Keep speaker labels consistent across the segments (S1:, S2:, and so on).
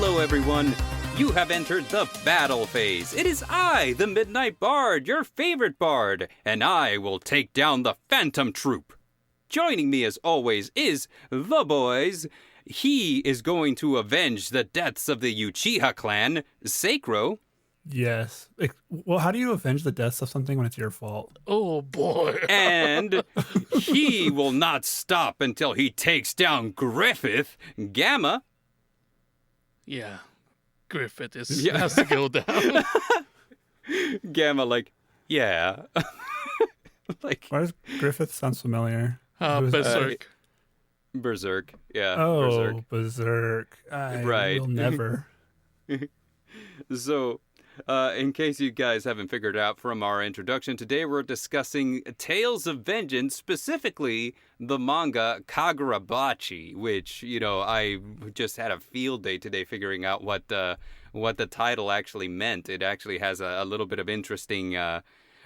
S1: Hello, everyone. You have entered the battle phase. It is I, the Midnight Bard, your favorite bard, and I will take down the Phantom Troop. Joining me, as always, is the boys. He is going to avenge the deaths of the Uchiha clan, Seikro.
S2: Yes. Well, how do you avenge the deaths of something when it's your fault?
S3: Oh, boy.
S1: And he will not stop until he takes down Griffith, Gamma.
S3: Yeah. Griffith has to go down.
S1: Gamma, yeah.
S2: Why does Griffith sound familiar?
S3: Berserk.
S1: Berserk, yeah.
S2: Oh, Berserk. I will never.
S1: So, in case you guys haven't figured out from our introduction, today we're discussing Tales of Vengeance, specifically the manga Kagurabachi, which, I just had a field day today figuring out what the title actually meant. It actually has a little bit of interesting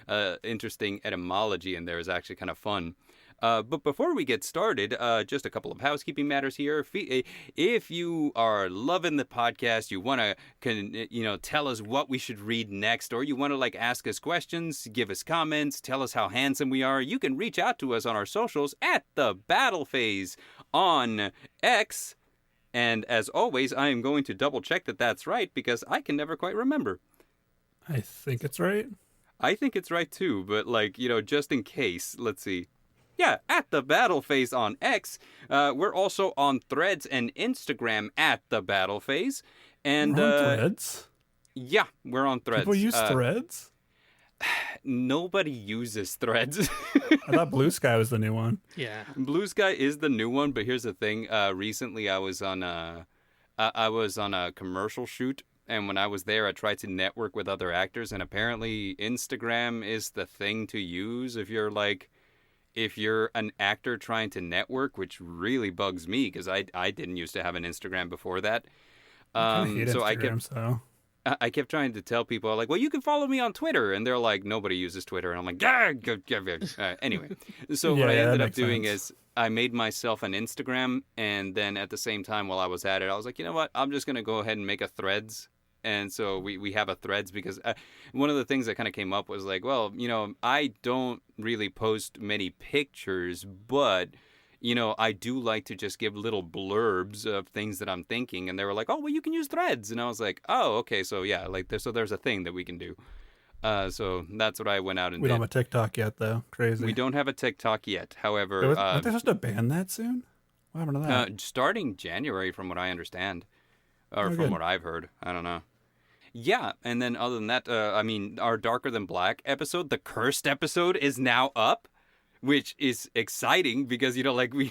S1: etymology in there. It's actually kind of fun. But before we get started, just a couple of housekeeping matters here. If you are loving the podcast, you want to, tell us what we should read next, or you want to ask us questions, give us comments, tell us how handsome we are, you can reach out to us on our socials at the Battle Phase on X. And as always, I am going to double check that that's right because I can never quite remember.
S2: I think it's right.
S1: I think it's right too, but just in case, let's see. Yeah, at the Battle Phase on X. We're also on Threads and Instagram at the Battle Phase. And
S2: we're on Threads?
S1: Yeah, we're on Threads.
S2: People use Threads?
S1: Nobody uses Threads.
S2: I thought Blue Sky was the new one.
S3: Yeah.
S1: Blue Sky is the new one, but here's the thing. Recently I was on a commercial shoot. And when I was there, I tried to network with other actors. And apparently Instagram is the thing to use if you're an actor trying to network, which really bugs me because I didn't used to have an Instagram before that.
S2: I hate Instagram,
S1: I kept trying to tell people, well, you can follow me on Twitter. And they're like, nobody uses Twitter. And I'm like, anyway. So what I ended up doing is I made myself an Instagram. And then at the same time, while I was at it, I was like, you know what? I'm just going to go ahead and make a Threads. And so we have a Threads because one of the things that kind of came up was I don't really post many pictures, but, I do like to just give little blurbs of things that I'm thinking. And they were like, oh, well, you can use Threads. And I was like, oh, okay. So, yeah, so there's a thing that we can do. So that's what I went out and did.
S2: We don't have a TikTok yet, though. Crazy.
S1: We don't have a TikTok yet. However...
S2: aren't they supposed to ban that soon? What happened to that?
S1: Starting January, from what I understand. Or from what I've heard. I don't know. Yeah, and then other than that, our Darker Than Black episode, the Cursed episode, is now up, which is exciting because,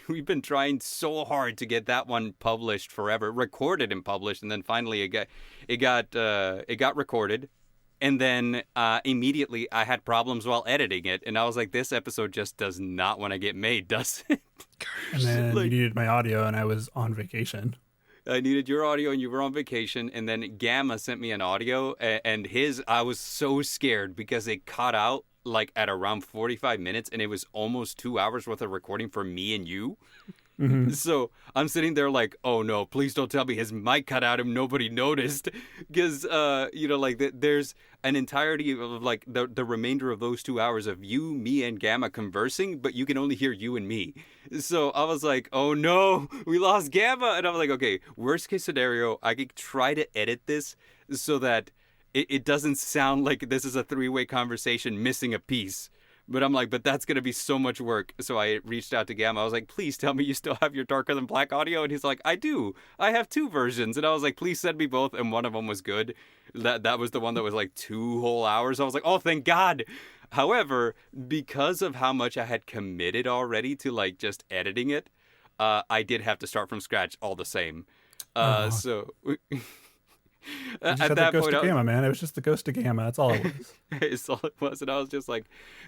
S1: we've been trying so hard to get that one published forever, recorded and published, and then finally it got recorded, and then immediately I had problems while editing it, and I was like, this episode just does not want to get made, does it?
S2: And then you needed my audio, and I was on vacation.
S1: I needed your audio and you were on vacation, and then Gamma sent me an audio, and I was so scared because it cut out at around 45 minutes, and it was almost 2 hours worth of recording for me and you. Mm-hmm. So I'm sitting there like, oh no, please don't tell me his mic cut out and nobody noticed. Because, there's an entirety of the remainder of those 2 hours of you, me, and Gamma conversing, but you can only hear you and me. So I was like, oh no, we lost Gamma. And I was like, okay, worst case scenario, I could try to edit this so that it doesn't sound like this is a three-way conversation missing a piece. But I'm like, but that's going to be so much work. So I reached out to Gamma. I was like, please tell me you still have your Darker Than Black audio. And he's like, I do. I have 2 versions. And I was like, please send me both. And one of them was good. That was the one that was 2 whole hours. I was like, oh, thank God. However, because of how much I had committed already to just editing it, I did have to start from scratch all the same. So...
S2: At that point, Gamma, man. It was just the Ghost of Gamma. That's all it was.
S1: It's all it was. And I was just like,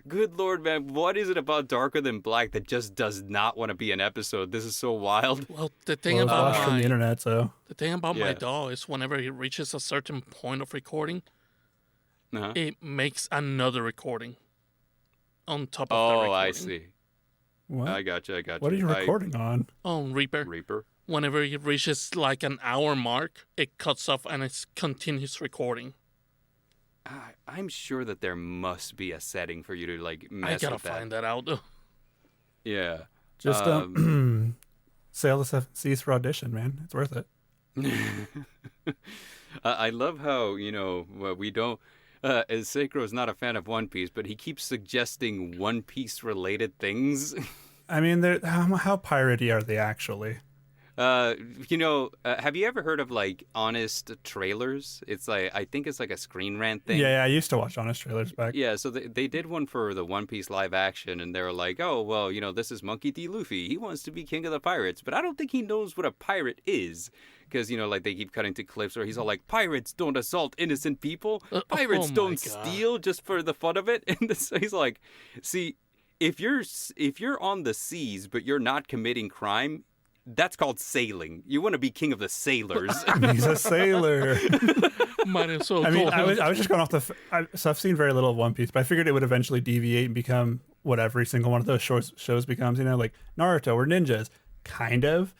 S1: good Lord, man, what is it about Darker Than Black that just does not want to be an episode? This is so wild.
S3: Well, the thing about
S2: from the internet, so
S3: the thing about my DAW is whenever it reaches a certain point of recording, it makes another recording on top of the recording.
S1: Oh, I see.
S2: What?
S1: I got you.
S2: What are you recording on?
S3: On Reaper. whenever it reaches like an hour mark, it cuts off and it continues recording.
S1: I'm sure that there must be a setting for you to like mess
S3: I gotta
S1: with that.
S3: find that out though.
S1: Yeah.
S2: Just sail the 7 seas for audition, man. It's worth it.
S1: I love how, we don't... Seikro is not a fan of One Piece, but he keeps suggesting One Piece related things.
S2: I mean, how piratey are they actually?
S1: Have you ever heard of like honest trailers? It's like, I think it's like a Screen Rant thing.
S2: Yeah, I used to watch honest trailers back.
S1: Yeah, so they did one for the One Piece live action, and they were like, oh, well, this is Monkey D. Luffy. He wants to be king of the pirates, but I don't think he knows what a pirate is. Because, like they keep cutting to clips where he's all like, pirates don't assault innocent people. Pirates don't steal just for the fun of it. And so he's like, see, if you're on the seas, but you're not committing crime, that's called sailing. You want to be king of the sailors.
S2: He's a sailor.
S3: Might as well.
S2: I mean, I was just going off so I've seen very little of One Piece, but I figured it would eventually deviate and become what every single one of those shows becomes. Like Naruto or ninjas, kind of.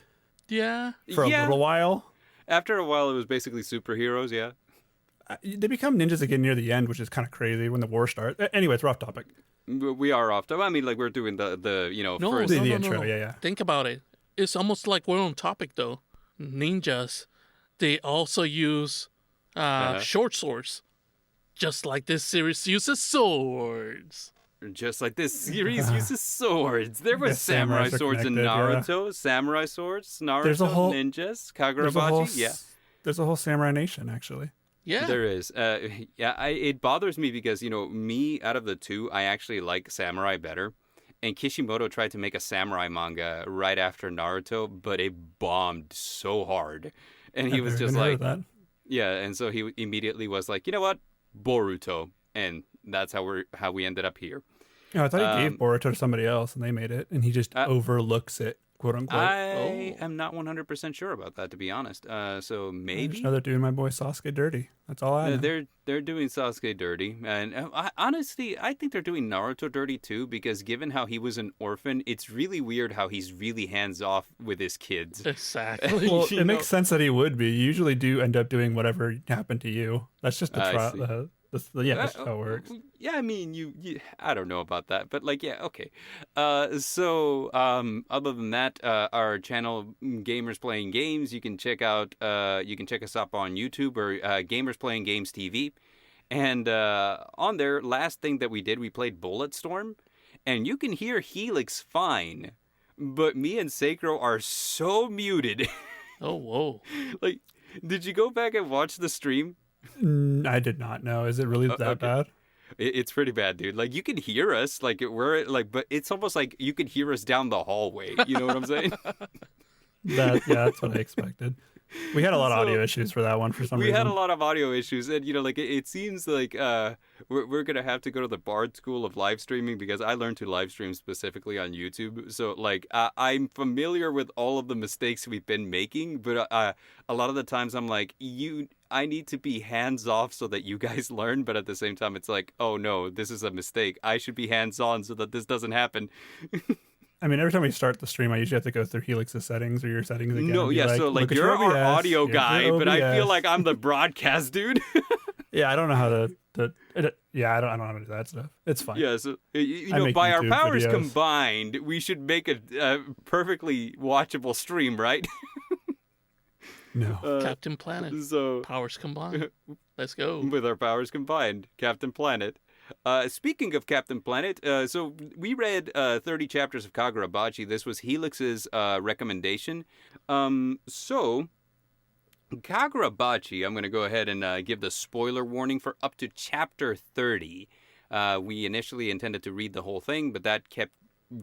S3: Yeah.
S2: For a little while.
S1: After a while, it was basically superheroes. Yeah.
S2: They become ninjas again near the end, which is kind of crazy when the war starts. Anyway, it's a rough topic.
S1: We are off topic. I mean, like we're doing the first.
S2: The intro. Yeah.
S3: Think about it. It's almost like we're on topic though. Ninjas, they also use short swords, just like this series uses swords.
S1: Just like this series uses swords. There was samurai swords in Naruto. Yeah. Samurai swords, Naruto, ninjas, Kagurabachi.
S2: There's a whole samurai nation, actually.
S3: Yeah,
S1: there is. It bothers me because me out of the two, I actually like samurai better. And Kishimoto tried to make a samurai manga right after Naruto, but it bombed so hard. And he was just like, yeah. And so he immediately was like, you know what, Boruto, and that's how we ended up here.
S2: Oh, I thought he gave Boruto to somebody else, and they made it, and he just overlooks it, quote unquote.
S1: I am not 100% sure about that, to be honest. So maybe.
S2: I just know they're doing my boy Sasuke dirty. That's all I know.
S1: They're doing Sasuke dirty, and honestly, I think they're doing Naruto dirty too. Because given how he was an orphan, it's really weird how he's really hands off with his kids.
S3: Exactly.
S2: Well, it makes sense that he would be. You usually do end up doing whatever happened to you. That's just the trial. That's how it works.
S1: Yeah, I mean, you I don't know about that, but like, yeah, okay. So other than that, our channel, Gamers Playing Games, you can check us up on YouTube or Gamers Playing Games TV. And on there, last thing that we did, we played Bulletstorm, and you can hear Helix fine, but me and Seikro are so muted.
S3: Oh, whoa.
S1: Like, did you go back and watch the stream?
S2: I did not know. Is it really that bad?
S1: It's pretty bad, dude. Like, you can hear us, like we're like, but it's almost like you could hear us down the hallway. You know what I'm saying?
S2: That's what I expected. We had a lot of audio issues for that one for some reason.
S1: We had a lot of audio issues, and like it seems like we're gonna have to go to the Bard School of live streaming because I learned to live stream specifically on YouTube. So like I'm familiar with all of the mistakes we've been making, but a lot of the times I'm like, I need to be hands off so that you guys learn, but at the same time it's like, oh no, this is a mistake. I should be hands on so that this doesn't happen.
S2: I mean, every time we start the stream, I usually have to go through Helix's settings or your settings again.
S1: No, yeah, so like you're our audio guy, but I feel like I'm the broadcast dude.
S2: Yeah, I don't know how to I don't know how to do that stuff. It's fine.
S1: Yeah, so by our powers combined, we should make a perfectly watchable stream, right?
S2: No.
S3: Captain Planet.
S1: So
S3: powers combined. Let's go.
S1: With our powers combined, Captain Planet. Speaking of Captain Planet, so we read 30 chapters of Kagurabachi. This was Helix's recommendation. So Kagurabachi, I'm going to go ahead and give the spoiler warning for up to chapter 30. We initially intended to read the whole thing, but that kept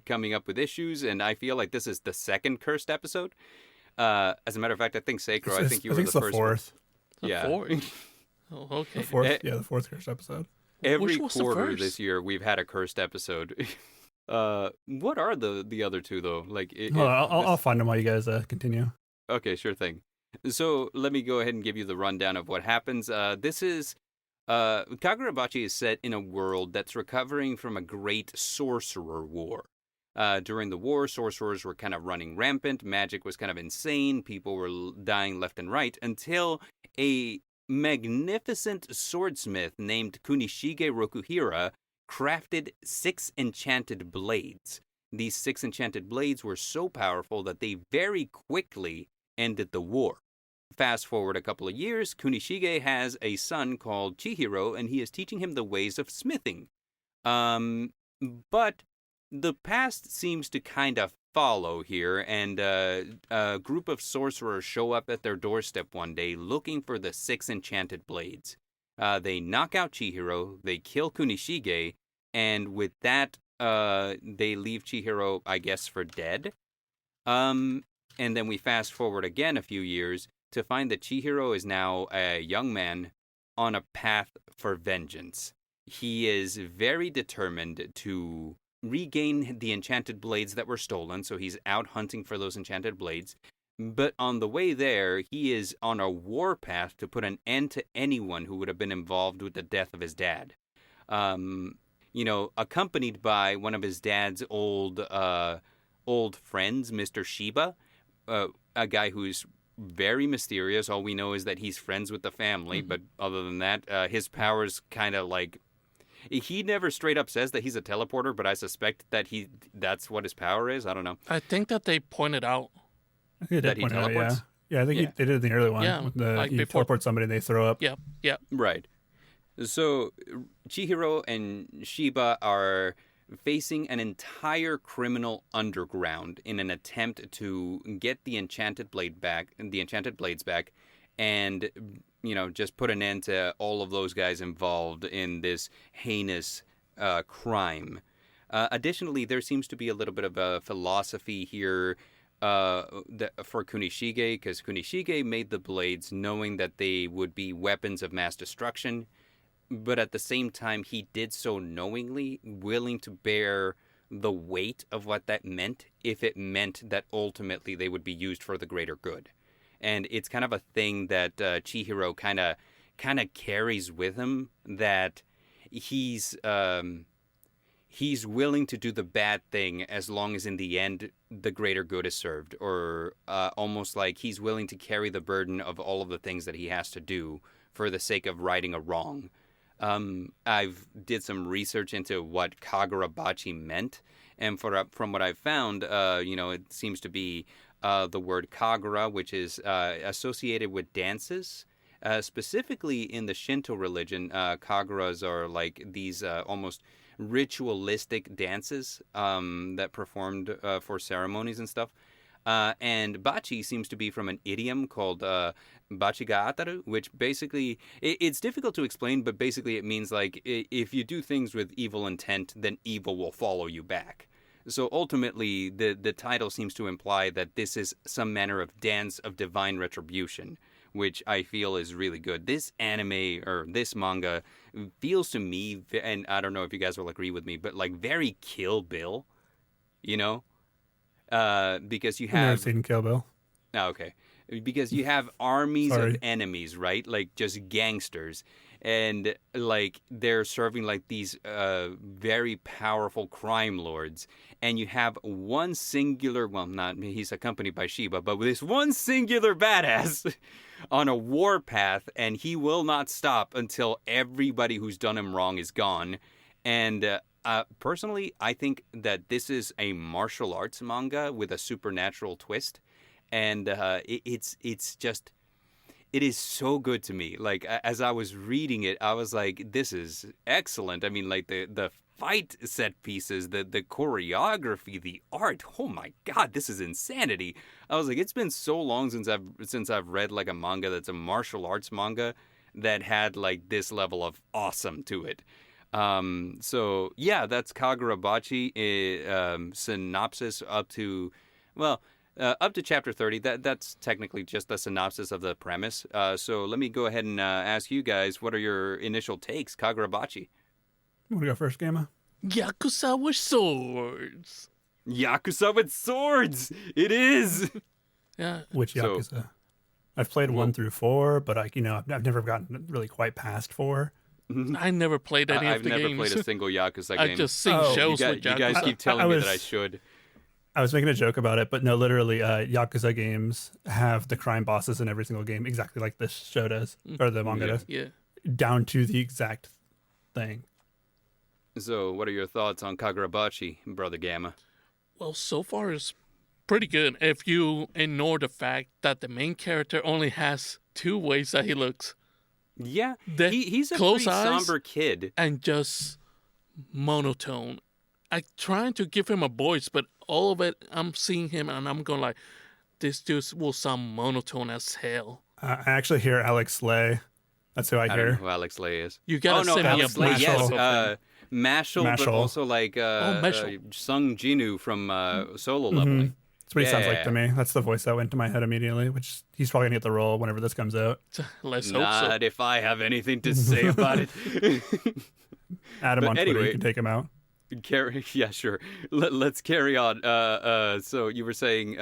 S1: coming up with issues, and I feel like this is the second cursed episode. As a matter of fact, I think Seikro, I think you were the first
S2: fourth.
S3: One.
S1: Yeah.
S3: Fourth? Oh, okay.
S2: The fourth cursed episode.
S1: Every quarter this year, we've had a cursed episode. What are the other two though? Like,
S2: I'll find them while you guys continue.
S1: Okay, sure thing. So let me go ahead and give you the rundown of what happens. This is Kagurabachi is set in a world that's recovering from a great sorcerer war. During the war, sorcerers were kind of running rampant. Magic was kind of insane. People were dying left and right until a magnificent swordsmith named Kunishige Rokuhira crafted 6 enchanted blades. These 6 enchanted blades were so powerful that they very quickly ended the war. Fast forward a couple of years, Kunishige has a son called Chihiro, and he is teaching him the ways of smithing. But the past seems to kind of follow here, and a group of sorcerers show up at their doorstep one day looking for the 6 enchanted blades. They knock out Chihiro, they kill Kunishige, and with that, they leave Chihiro, I guess, for dead. And then we fast forward again a few years to find that Chihiro is now a young man on a path for vengeance. He is very determined to regain the enchanted blades that were stolen, so he's out hunting for those enchanted blades. But on the way there, he is on a war path to put an end to anyone who would have been involved with the death of his dad. Accompanied by one of his dad's old friends, Mr. Shiba, a guy who's very mysterious. All we know is that he's friends with the family, but other than that, his powers kind of like... He never straight up says that he's a teleporter, but I suspect that that's what his power is. I don't know.
S3: I think that they pointed out
S2: I think
S1: that he teleports.
S2: Out, yeah. I think they did in the early one.
S3: Yeah, like
S2: you
S3: before...
S2: teleport somebody and they throw up.
S3: Yep.
S1: Right. So Chihiro and Shiba are facing an entire criminal underground in an attempt to get the enchanted blades back, and just put an end to all of those guys involved in this heinous crime. Additionally, there seems to be a little bit of a philosophy here for Kunishige, because Kunishige made the blades knowing that they would be weapons of mass destruction, but at the same time, he did so knowingly, willing to bear the weight of what that meant if it meant that ultimately they would be used for the greater good. And it's kind of a thing that Chihiro kind of carries with him, that he's willing to do the bad thing as long as in the end the greater good is served, or almost like he's willing to carry the burden of all of the things that he has to do for the sake of righting a wrong. I've did some research into what Kagurabachi meant, and from what I've found, it seems to be the word Kagura, which is associated with dances. Specifically in the Shinto religion, Kaguras are like these almost ritualistic dances that performed for ceremonies and stuff. And bachi seems to be from an idiom called bachi ga ataru, which basically, it's difficult to explain, but basically it means like if you do things with evil intent, then evil will follow you back. So ultimately, the title seems to imply that this is some manner of dance of divine retribution, which I feel is really good. This anime, or this manga, feels to me, and I don't know if you guys will agree with me, but like very Kill Bill, because you have...
S2: I've never seen Kill Bill.
S1: Oh, okay. Because you have armies of enemies, right? Like just gangsters. And like they're serving like these very powerful crime lords. And you have one singular, he's accompanied by Shiba, but with this one singular badass on a war path, and he will not stop until everybody who's done him wrong is gone. And personally, I think that this is a martial arts manga with a supernatural twist, and it's just, it is so good to me. Like as I was reading it, I was like, this is excellent. I mean, like the fight set pieces, the choreography, the art. Oh my God, this is insanity. I was like, it's been so long since I've read like a manga that's a martial arts manga that had like this level of awesome to it. So yeah, that's Kagurabachi. Synopsis up to chapter 30. That's technically just the synopsis of the premise. So let me go ahead and ask you guys, what are your initial takes? Kagurabachi.
S2: You want to go first, Gamma?
S3: Yakuza with swords.
S1: Yakuza with swords. It is.
S3: Yeah.
S2: Which Yakuza? So, I've played 1 through 4, but I've never gotten really quite past 4.
S3: I never played any
S1: I've
S3: of the
S1: never
S3: games.
S1: played a single Yakuza game.
S3: I just seen
S2: Oh,
S3: shows
S1: you
S3: with Yakuza.
S1: guys keep telling me that I should.
S2: I was making a joke about it, but no, literally, Yakuza games have the crime bosses in every single game, exactly like this show does, or the manga does,
S3: Yeah.
S2: down to the exact thing.
S1: So, what are your thoughts on Kagurabachi, Brother Gamma?
S3: Well, so far it's pretty good if you ignore the fact that the main character only has 2 ways that he looks.
S1: Yeah,
S3: The
S1: he's a
S3: close
S1: pretty
S3: eyes
S1: somber kid.
S3: and just monotone. I'm trying to give him a voice, but all of it, I'm seeing him and I'm going like, this dude will sound monotone as hell.
S2: I actually hear Alex Slay. That's who I
S1: I don't
S2: hear.
S1: know who Alex Lay is.
S3: You gotta
S1: no,
S3: send me a
S1: Alex Lay,
S3: blast
S1: yes.
S3: of him.
S1: Mashal, but
S2: Mashal.
S1: also like
S3: Mashal.
S1: Sung Jinu from Solo Leveling.
S2: That's what he sounds like to
S1: Yeah.
S2: me. That's the voice that went to my head immediately, which he's probably going to get the role whenever this comes out.
S3: Let's hope so.
S1: Not if I have anything to say about it.
S2: Add him
S1: But
S2: on Twitter,
S1: anyway-
S2: you can take him out.
S1: Yeah, sure. Let's carry on. So you were saying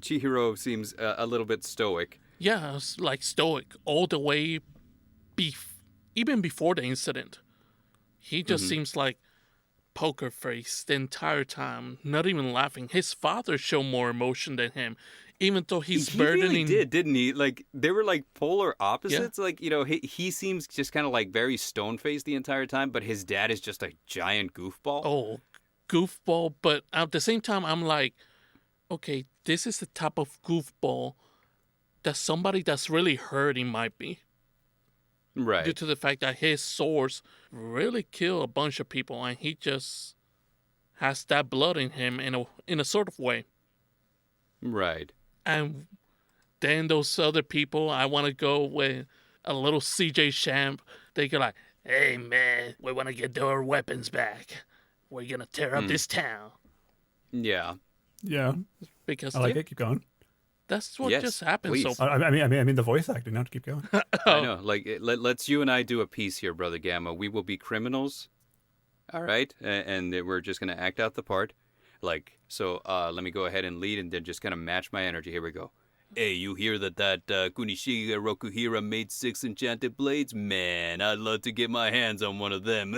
S1: Chihiro seems a little bit stoic.
S3: Yeah, it's like stoic all the way, even before the incident. He just seems like poker face the entire time, not even laughing. His father showed more emotion than him, even though he's
S1: He
S3: burdening.
S1: really did, didn't he? Like they were like polar opposites. Like he seems just kind of like very stone faced the entire time, but his dad is just a giant goofball.
S3: Oh, goofball. But at the same time, I'm like, okay, this is the type of goofball that somebody that's really hurting might be.
S1: Right.
S3: Due to the fact that his swords really kill a bunch of people, and he just has that blood in him in a sort of way.
S1: Right.
S3: And then those other people, I want to go with a little CJ Champ. They go like, "Hey man, we want to get our weapons back. We're gonna tear up this town."
S1: Yeah.
S2: Yeah,
S3: Because
S2: I like it. Keep going.
S3: that's what
S1: Yes,
S3: just happened.
S1: please.
S3: So
S2: I mean the voice acting. Now to keep going.
S1: I know. Like let's you and I do a piece here, Brother Gamma. We will be criminals. All right, and we're just gonna act out the part. Like so. Let me go ahead and lead, and then just kind of match my energy. Here we go. Hey, you hear that Kunishiga Rokuhira made 6 enchanted blades? Man, I'd love to get my hands on one of them.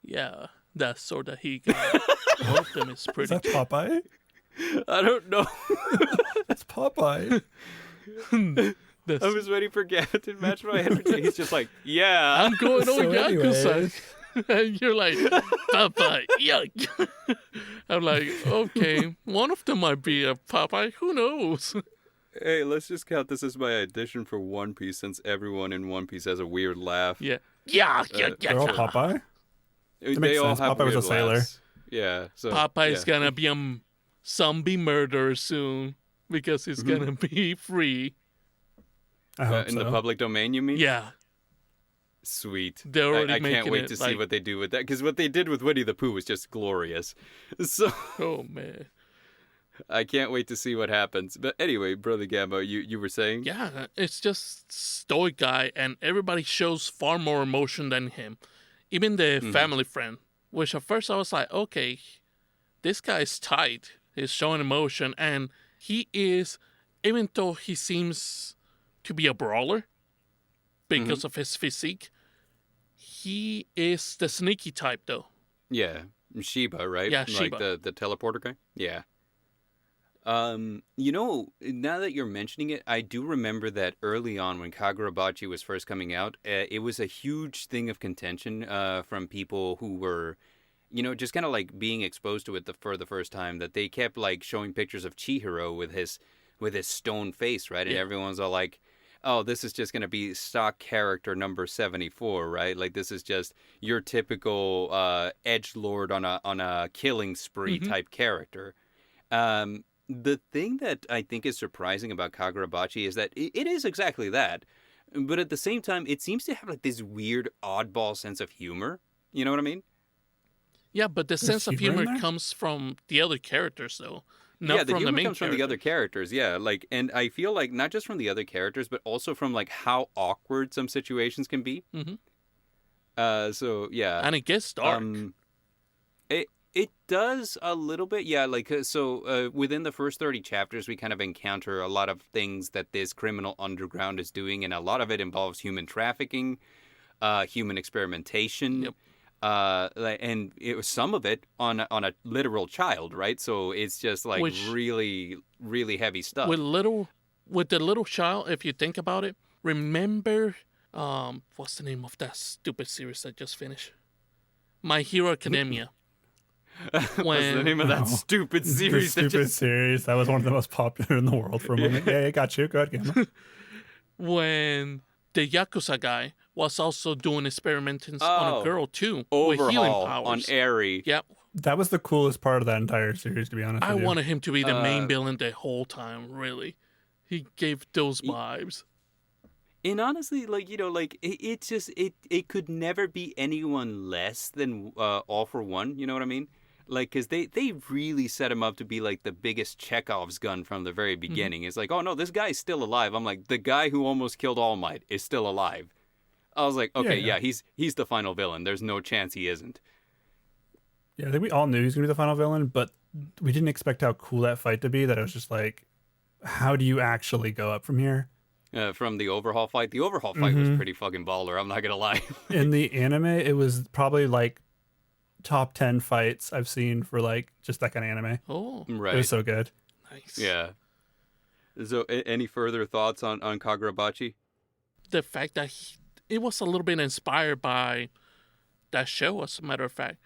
S3: yeah, that sword that he got, one of them is
S2: Is
S3: pretty.
S2: that Popeye?
S1: I don't know.
S2: That's Popeye.
S3: That's-
S1: I was waiting for Gavin to match my energy. He's just like, yeah.
S3: I'm going
S2: So
S3: on Yakuza.
S2: anyways.
S3: And you're like, Popeye, yuck. I'm like, okay, one of them might be a Popeye. Who knows?
S1: Hey, let's just count this as my addition for One Piece, since everyone in One Piece has a weird laugh.
S3: Yeah. Yeah,
S2: They're all Popeye.
S1: They
S2: makes
S1: all
S2: sense.
S1: have
S2: Popeye was a
S1: weird
S2: sailor.
S1: laughs. Yeah. So
S3: Popeye's
S1: yeah.
S3: gonna be a zombie murderer soon because he's gonna be free.
S2: I hope
S1: In
S2: so.
S1: the public domain, you mean?
S3: Yeah.
S1: Sweet.
S3: They're already
S1: I can't
S3: making
S1: wait
S3: it,
S1: to see
S3: like-
S1: what they do with that, because what they did with Winnie the Pooh was just glorious. So
S3: Oh man.
S1: I can't wait to see what happens. But anyway, Brother Gambo, you were saying?
S3: Yeah, it's just stoic guy, and everybody shows far more emotion than him. Even the family friend, which at first I was like, okay, this guy's tight. He's showing emotion, and he is, even though he seems to be a brawler because of his physique, he is the sneaky type, though.
S1: Yeah. Shiba, right?
S3: Yeah,
S1: Like
S3: Shiba.
S1: the teleporter guy? Yeah. Now that you're mentioning it, I do remember that early on when Kagurabachi was first coming out, it was a huge thing of contention from people who were, just kind of like being exposed to it for the first time, that they kept like showing pictures of Chihiro with his stone face, right? And
S3: Yeah.
S1: everyone's all like, oh, this is just going to be stock character number 74, right? Like this is just your typical edgelord on a killing spree type character. The thing that I think is surprising about Kagurabachi is that it is exactly that. But at the same time, it seems to have like this weird oddball sense of humor. You know what I mean?
S3: Yeah, but the sense of
S2: humor in
S3: humor
S2: there?
S3: comes from the other characters, though. Not
S1: yeah, the
S3: from
S1: humor
S3: the main
S1: comes from the other
S3: character.
S1: characters. Yeah, like, and I feel like not just from the other characters, but also from like how awkward some situations can be.
S3: Mhm.
S1: So yeah.
S3: And it gets dark.
S1: It does a little bit, yeah. Like, within the first 30 chapters, we kind of encounter a lot of things that this criminal underground is doing, and a lot of it involves human trafficking, human experimentation,
S3: Yep.
S1: and it was some of it on a literal child, right? So it's just like
S3: Which-
S1: really, really heavy stuff.
S3: With the little child, if you think about it, remember, what's the name of that stupid series I just finished? My Hero Academia.
S1: What's the name of that
S2: No.
S1: stupid
S2: The
S1: series?
S2: stupid series. That was one of the most popular in the world for a moment. Yeah, I got you. Go ahead, Gamma.
S3: When the Yakuza guy was also doing experiments on
S1: Oh.
S3: a girl too with healing
S1: Overhaul
S3: powers.
S1: on Airy.
S3: Yeah,
S2: That was the coolest part of that entire series, to be honest
S3: I
S2: with you.
S3: wanted him to be the main villain the whole time. Really, he gave those vibes.
S1: And honestly, like, it could never be anyone less than All for One. You know what I mean? Like, because they really set him up to be like the biggest Chekhov's gun from the very beginning. It's like, oh no, this guy's still alive. I'm like, the guy who almost killed All Might is still alive. I was like, okay,
S2: Yeah.
S1: he's the final villain. There's no chance he isn't.
S2: Yeah, I think we all knew he was going to be the final villain, but we didn't expect how cool that fight to be. That it was just like, how do you actually go up from here?
S1: From the overhaul fight, the overhaul fight was pretty fucking baller. I'm not gonna lie.
S2: In the anime, it was probably like top 10 fights I've seen for like just that kind of anime.
S3: Oh,
S2: It
S1: Right?
S2: was so good.
S3: nice.
S1: Yeah. So, any further thoughts on Kagurabachi?
S3: The fact that it was a little bit inspired by that show, as a matter of fact.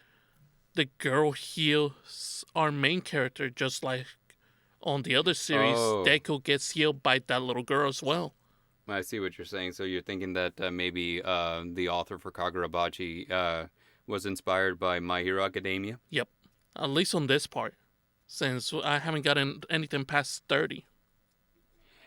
S3: The girl heals our main character just like on the other series.
S1: Oh.
S3: Deku gets healed by that little girl as well.
S1: I see what you're saying. So you're thinking that maybe the author for Kagurabachi was inspired by My Hero Academia?
S3: Yep. At least on this part. Since I haven't gotten anything past 30.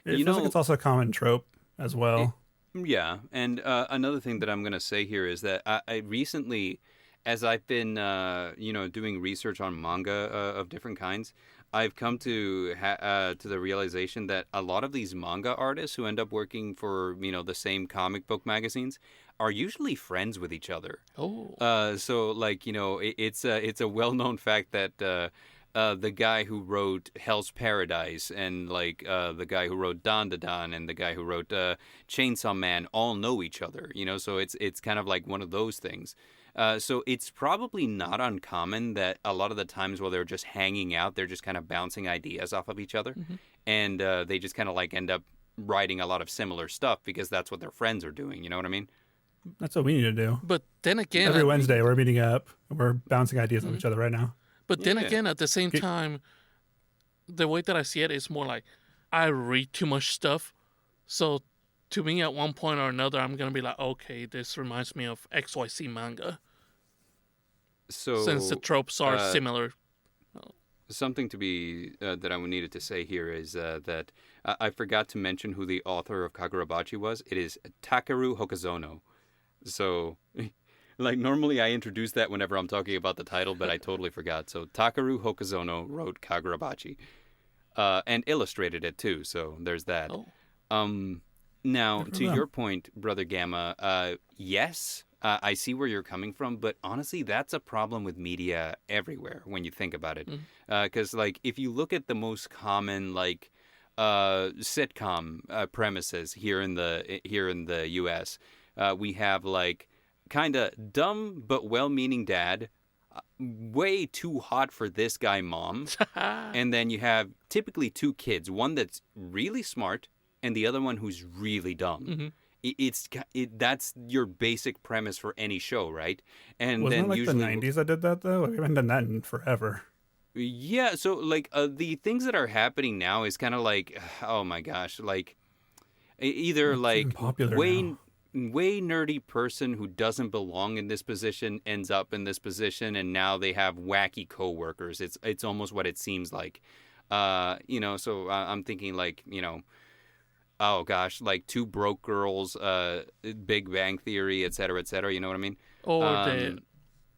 S2: It
S1: You
S2: feels like
S1: know-
S2: it's also a common trope as well.
S1: Yeah, and another thing that I'm gonna say here is that I recently, as I've been doing research on manga of different kinds, I've come to the realization that a lot of these manga artists who end up working for the same comic book magazines are usually friends with each other.
S3: Oh.
S1: So like it's a well-known fact that the guy who wrote Hell's Paradise and like the guy who wrote Dan Da Dan and the guy who wrote Chainsaw Man all know each other. So it's kind of like one of those things. So it's probably not uncommon that a lot of the times while they're just hanging out, they're just kind of bouncing ideas off of each other, and they just kind of like end up writing a lot of similar stuff because that's what their friends are doing. You know what I mean?
S2: That's what we need to do.
S3: But then again,
S2: Every Wednesday, we're meeting up. We're bouncing ideas off each other right now.
S3: But then
S1: Yeah.
S3: again, at the same time, the way that I see it is more like I read too much stuff. So to me, at one point or another, I'm going to be like, okay, this reminds me of XYZ manga.
S1: So
S3: Since the tropes are similar.
S1: something to be that I needed to say here is that I forgot to mention who the author of Kagurabachi was. It is Takeru Hokazono. So, like, normally I introduce that whenever I'm talking about the title, but I totally forgot. So
S3: Oh.
S1: Takeru Hokazono wrote Kagurabachi and illustrated it too. So there's that.
S3: Oh.
S1: Now,
S2: Good for
S1: to
S2: them.
S1: your point, Brother Gamma, yes, I see where you're coming from, but honestly, that's a problem with media everywhere when you think about it. Because, like, if you look at the most common, like, sitcom premises here in the U.S., we have, like, kind of dumb but well-meaning dad, way too hot for this guy mom, and then you have typically two kids, one that's really smart and the other one who's really dumb. That's your basic premise for any show, right? And
S2: Wasn't
S1: then
S2: it like
S1: usually,
S2: the 90s that did that, though? Like, we haven't done that in forever.
S1: yeah. So like the things that are happening now is kind of like, oh my gosh, like either
S2: It's
S1: like
S2: even popular
S1: way
S2: now.
S1: way nerdy person who doesn't belong in this position ends up in this position, and now they have wacky coworkers. It's almost what it seems like, So I'm thinking like oh gosh, like Two Broke Girls, Big Bang Theory, et cetera, et cetera. You know what I mean?
S3: Or the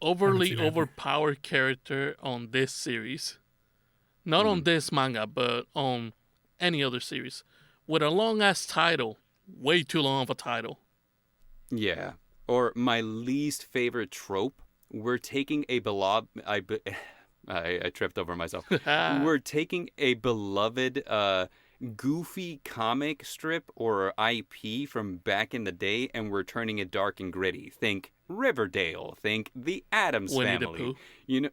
S3: overly
S2: seen that.
S3: overpowered character on this series. Not on this manga, but on any other series. With a long ass title. Way too long of a title.
S1: Yeah. Or my least favorite trope. We're taking a I tripped over myself. We're taking a beloved goofy comic strip or IP from back in the day, and we're turning it dark and gritty. Think Riverdale. Think The Addams
S3: Winnie the
S1: Family.
S3: Pooh.
S1: You know,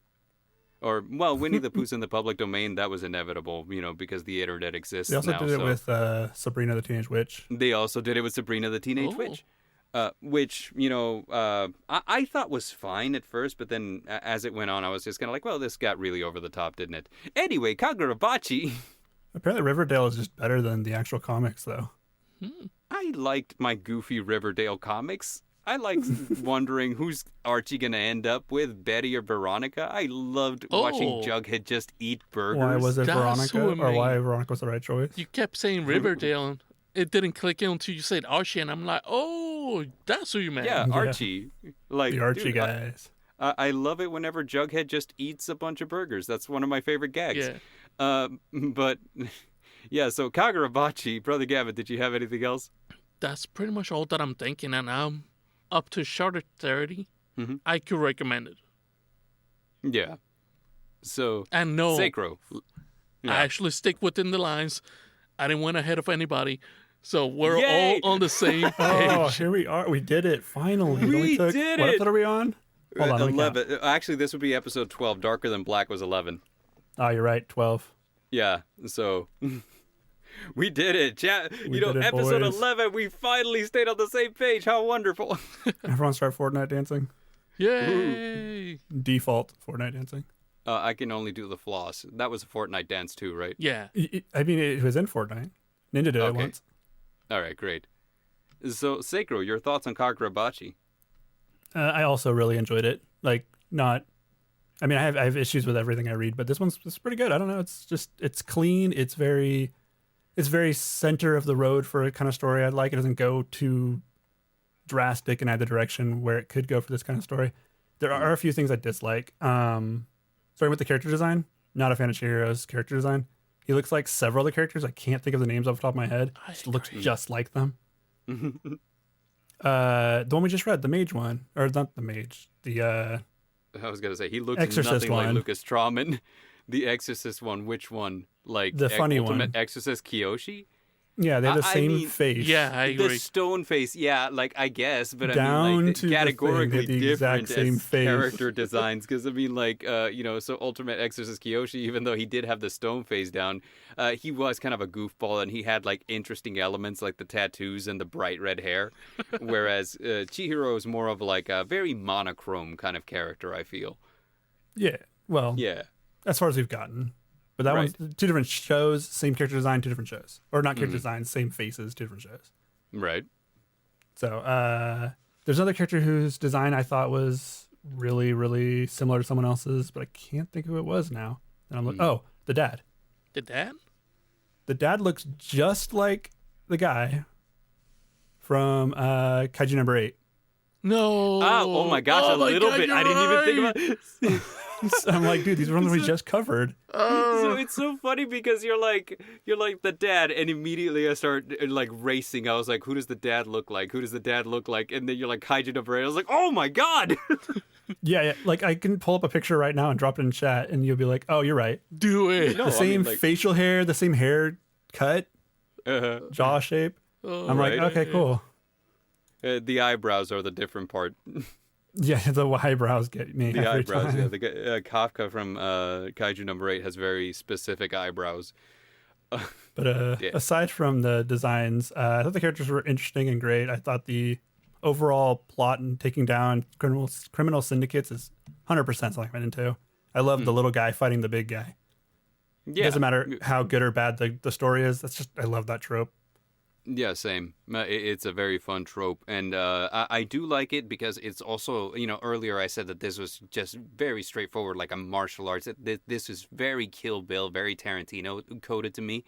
S1: or well, Winnie the Pooh's in the public domain. That was inevitable, because the internet exists
S2: They also
S1: now.
S2: did it with Sabrina the Teenage Witch.
S1: They also did it with Sabrina the Teenage Witch. Which, I thought was fine at first, but then as it went on, I was just kind of like, well, this got really over the top, didn't it? Anyway, Kagurabachi.
S2: Apparently Riverdale is just better than the actual comics, though.
S1: I liked my goofy Riverdale comics. I liked wondering who's Archie going to end up with, Betty or Veronica. I loved watching Jughead just eat burgers.
S2: Why was it
S3: That's
S2: Veronica?
S3: who I
S2: Or why
S3: mean.
S2: Veronica was the right choice?
S3: You kept saying Riverdale, and it didn't click in until you said Archie, and I'm like, oh, that's who you meant.
S1: Yeah,
S2: Yeah.
S1: Archie. Like
S2: The Archie
S1: dude,
S2: guys.
S1: I love it whenever Jughead just eats a bunch of burgers. That's one of my favorite gags.
S3: Yeah.
S1: But yeah, so Kagurabachi, Brother Gavin, did you have anything else?
S3: That's pretty much all that I'm thinking, and I'm up to Charter 30. I could recommend it.
S1: Yeah. So,
S3: And no,
S1: Sacro. Yeah.
S3: I actually stick within the lines. I didn't went ahead of anybody. So we're
S1: Yay!
S3: all on the same page.
S2: Oh, here we are. We did it, finally.
S1: We
S2: What
S1: did
S2: episode
S1: it!
S2: are we on? Hold on, let me count.
S1: 11. Actually, this would be episode 12. Darker Than Black was 11.
S2: Oh, you're right, 12.
S1: Yeah, so we did it.
S2: We did it,
S1: episode
S2: boys.
S1: 11, we finally stayed on the same page. How wonderful.
S2: Everyone start Fortnite dancing.
S3: Yay!
S2: Default Fortnite dancing.
S1: I can only do the floss. That was a Fortnite dance too, right?
S3: Yeah.
S2: I mean, it was in Fortnite. Ninja did it
S1: Okay.
S2: once.
S1: All right, great. So, Sacro, your thoughts on Kagurabachi?
S2: I also really enjoyed it. Like, not. I mean, I have issues with everything I read, but this one's pretty good. I don't know. It's clean. It's very center of the road for a kind of story I'd like. It doesn't go too drastic in either direction where it could go for this kind of story. There are a few things I dislike. Starting with the character design. Not a fan of Chihiro's character design. He looks like several of the characters. I can't think of the names off the top of my head. Just looks just like them. The one we just read, the mage one, or not the mage, the
S1: I was gonna say he looks
S2: Exorcist
S1: nothing like
S2: one.
S1: Lucas Trauman. The Exorcist one, which one? Like
S2: The funny
S1: Ultimate
S2: one.
S1: Exorcist Kiyoshi?
S2: yeah, they have the
S1: I
S2: same
S1: mean,
S2: face.
S3: Yeah, I
S1: The
S3: agree.
S1: stone face, yeah, like I guess, but I
S2: Down
S1: mean, like
S2: to the thing,
S1: categorically
S2: they have the exact
S1: different
S2: same
S1: as
S2: face.
S1: character designs. Because I mean, like, so Ultimate Exorcist Kiyoshi, even though he did have the stone face down, he was kind of a goofball, and he had like interesting elements like the tattoos and the bright red hair. Whereas Chihiro is more of like a very monochrome kind of character. I feel.
S2: Yeah. Well,
S1: Yeah.
S2: as far as we've gotten. But that
S1: Right.
S2: one's two different shows, same character design, two different shows. Or not character design, same faces, two different shows.
S1: Right.
S2: So there's another character whose design I thought was really, really similar to someone else's, but I can't think who it was now. And I'm like, oh, the dad.
S3: The dad?
S2: The dad looks just like the guy from Kaiju number 8.
S3: No.
S1: Oh my gosh,
S3: Oh
S1: a
S3: my
S1: little
S3: God,
S1: bit. I
S3: you're
S1: didn't even
S3: right.
S1: think about.
S2: So I'm like, dude, these are ones we just covered.
S1: So it's so funny because you're like the dad, and immediately I start like racing. I was like, who does the dad look like? Who does the dad look like? And then you're like Kaiju number 8. I was like, oh my god.
S2: Yeah, like I can pull up a picture right now and drop it in chat, and you'll be like, oh, you're right.
S3: Do it.
S1: No,
S2: The same
S1: like,
S2: facial hair, the same hair cut, jaw shape. I'm
S1: Right.
S2: like, okay, cool.
S1: the eyebrows are the different part.
S2: Yeah, the eyebrows get me
S1: The
S2: every
S1: eyebrows.
S2: time.
S1: Yeah, the Kafka from Kaiju number 8 has very specific eyebrows.
S2: But
S1: Yeah.
S2: aside from the designs, I thought the characters were interesting and great. I thought the overall plot and taking down criminal syndicates is 100% something I'm into. I love the little guy fighting the big guy. It
S1: Yeah.
S2: doesn't matter how good or bad the story is. I love that trope.
S1: Yeah, same. It's a very fun trope, and I do like it because it's also, earlier I said that this was just very straightforward, like a martial arts. This is very Kill Bill, very Tarantino coded to me.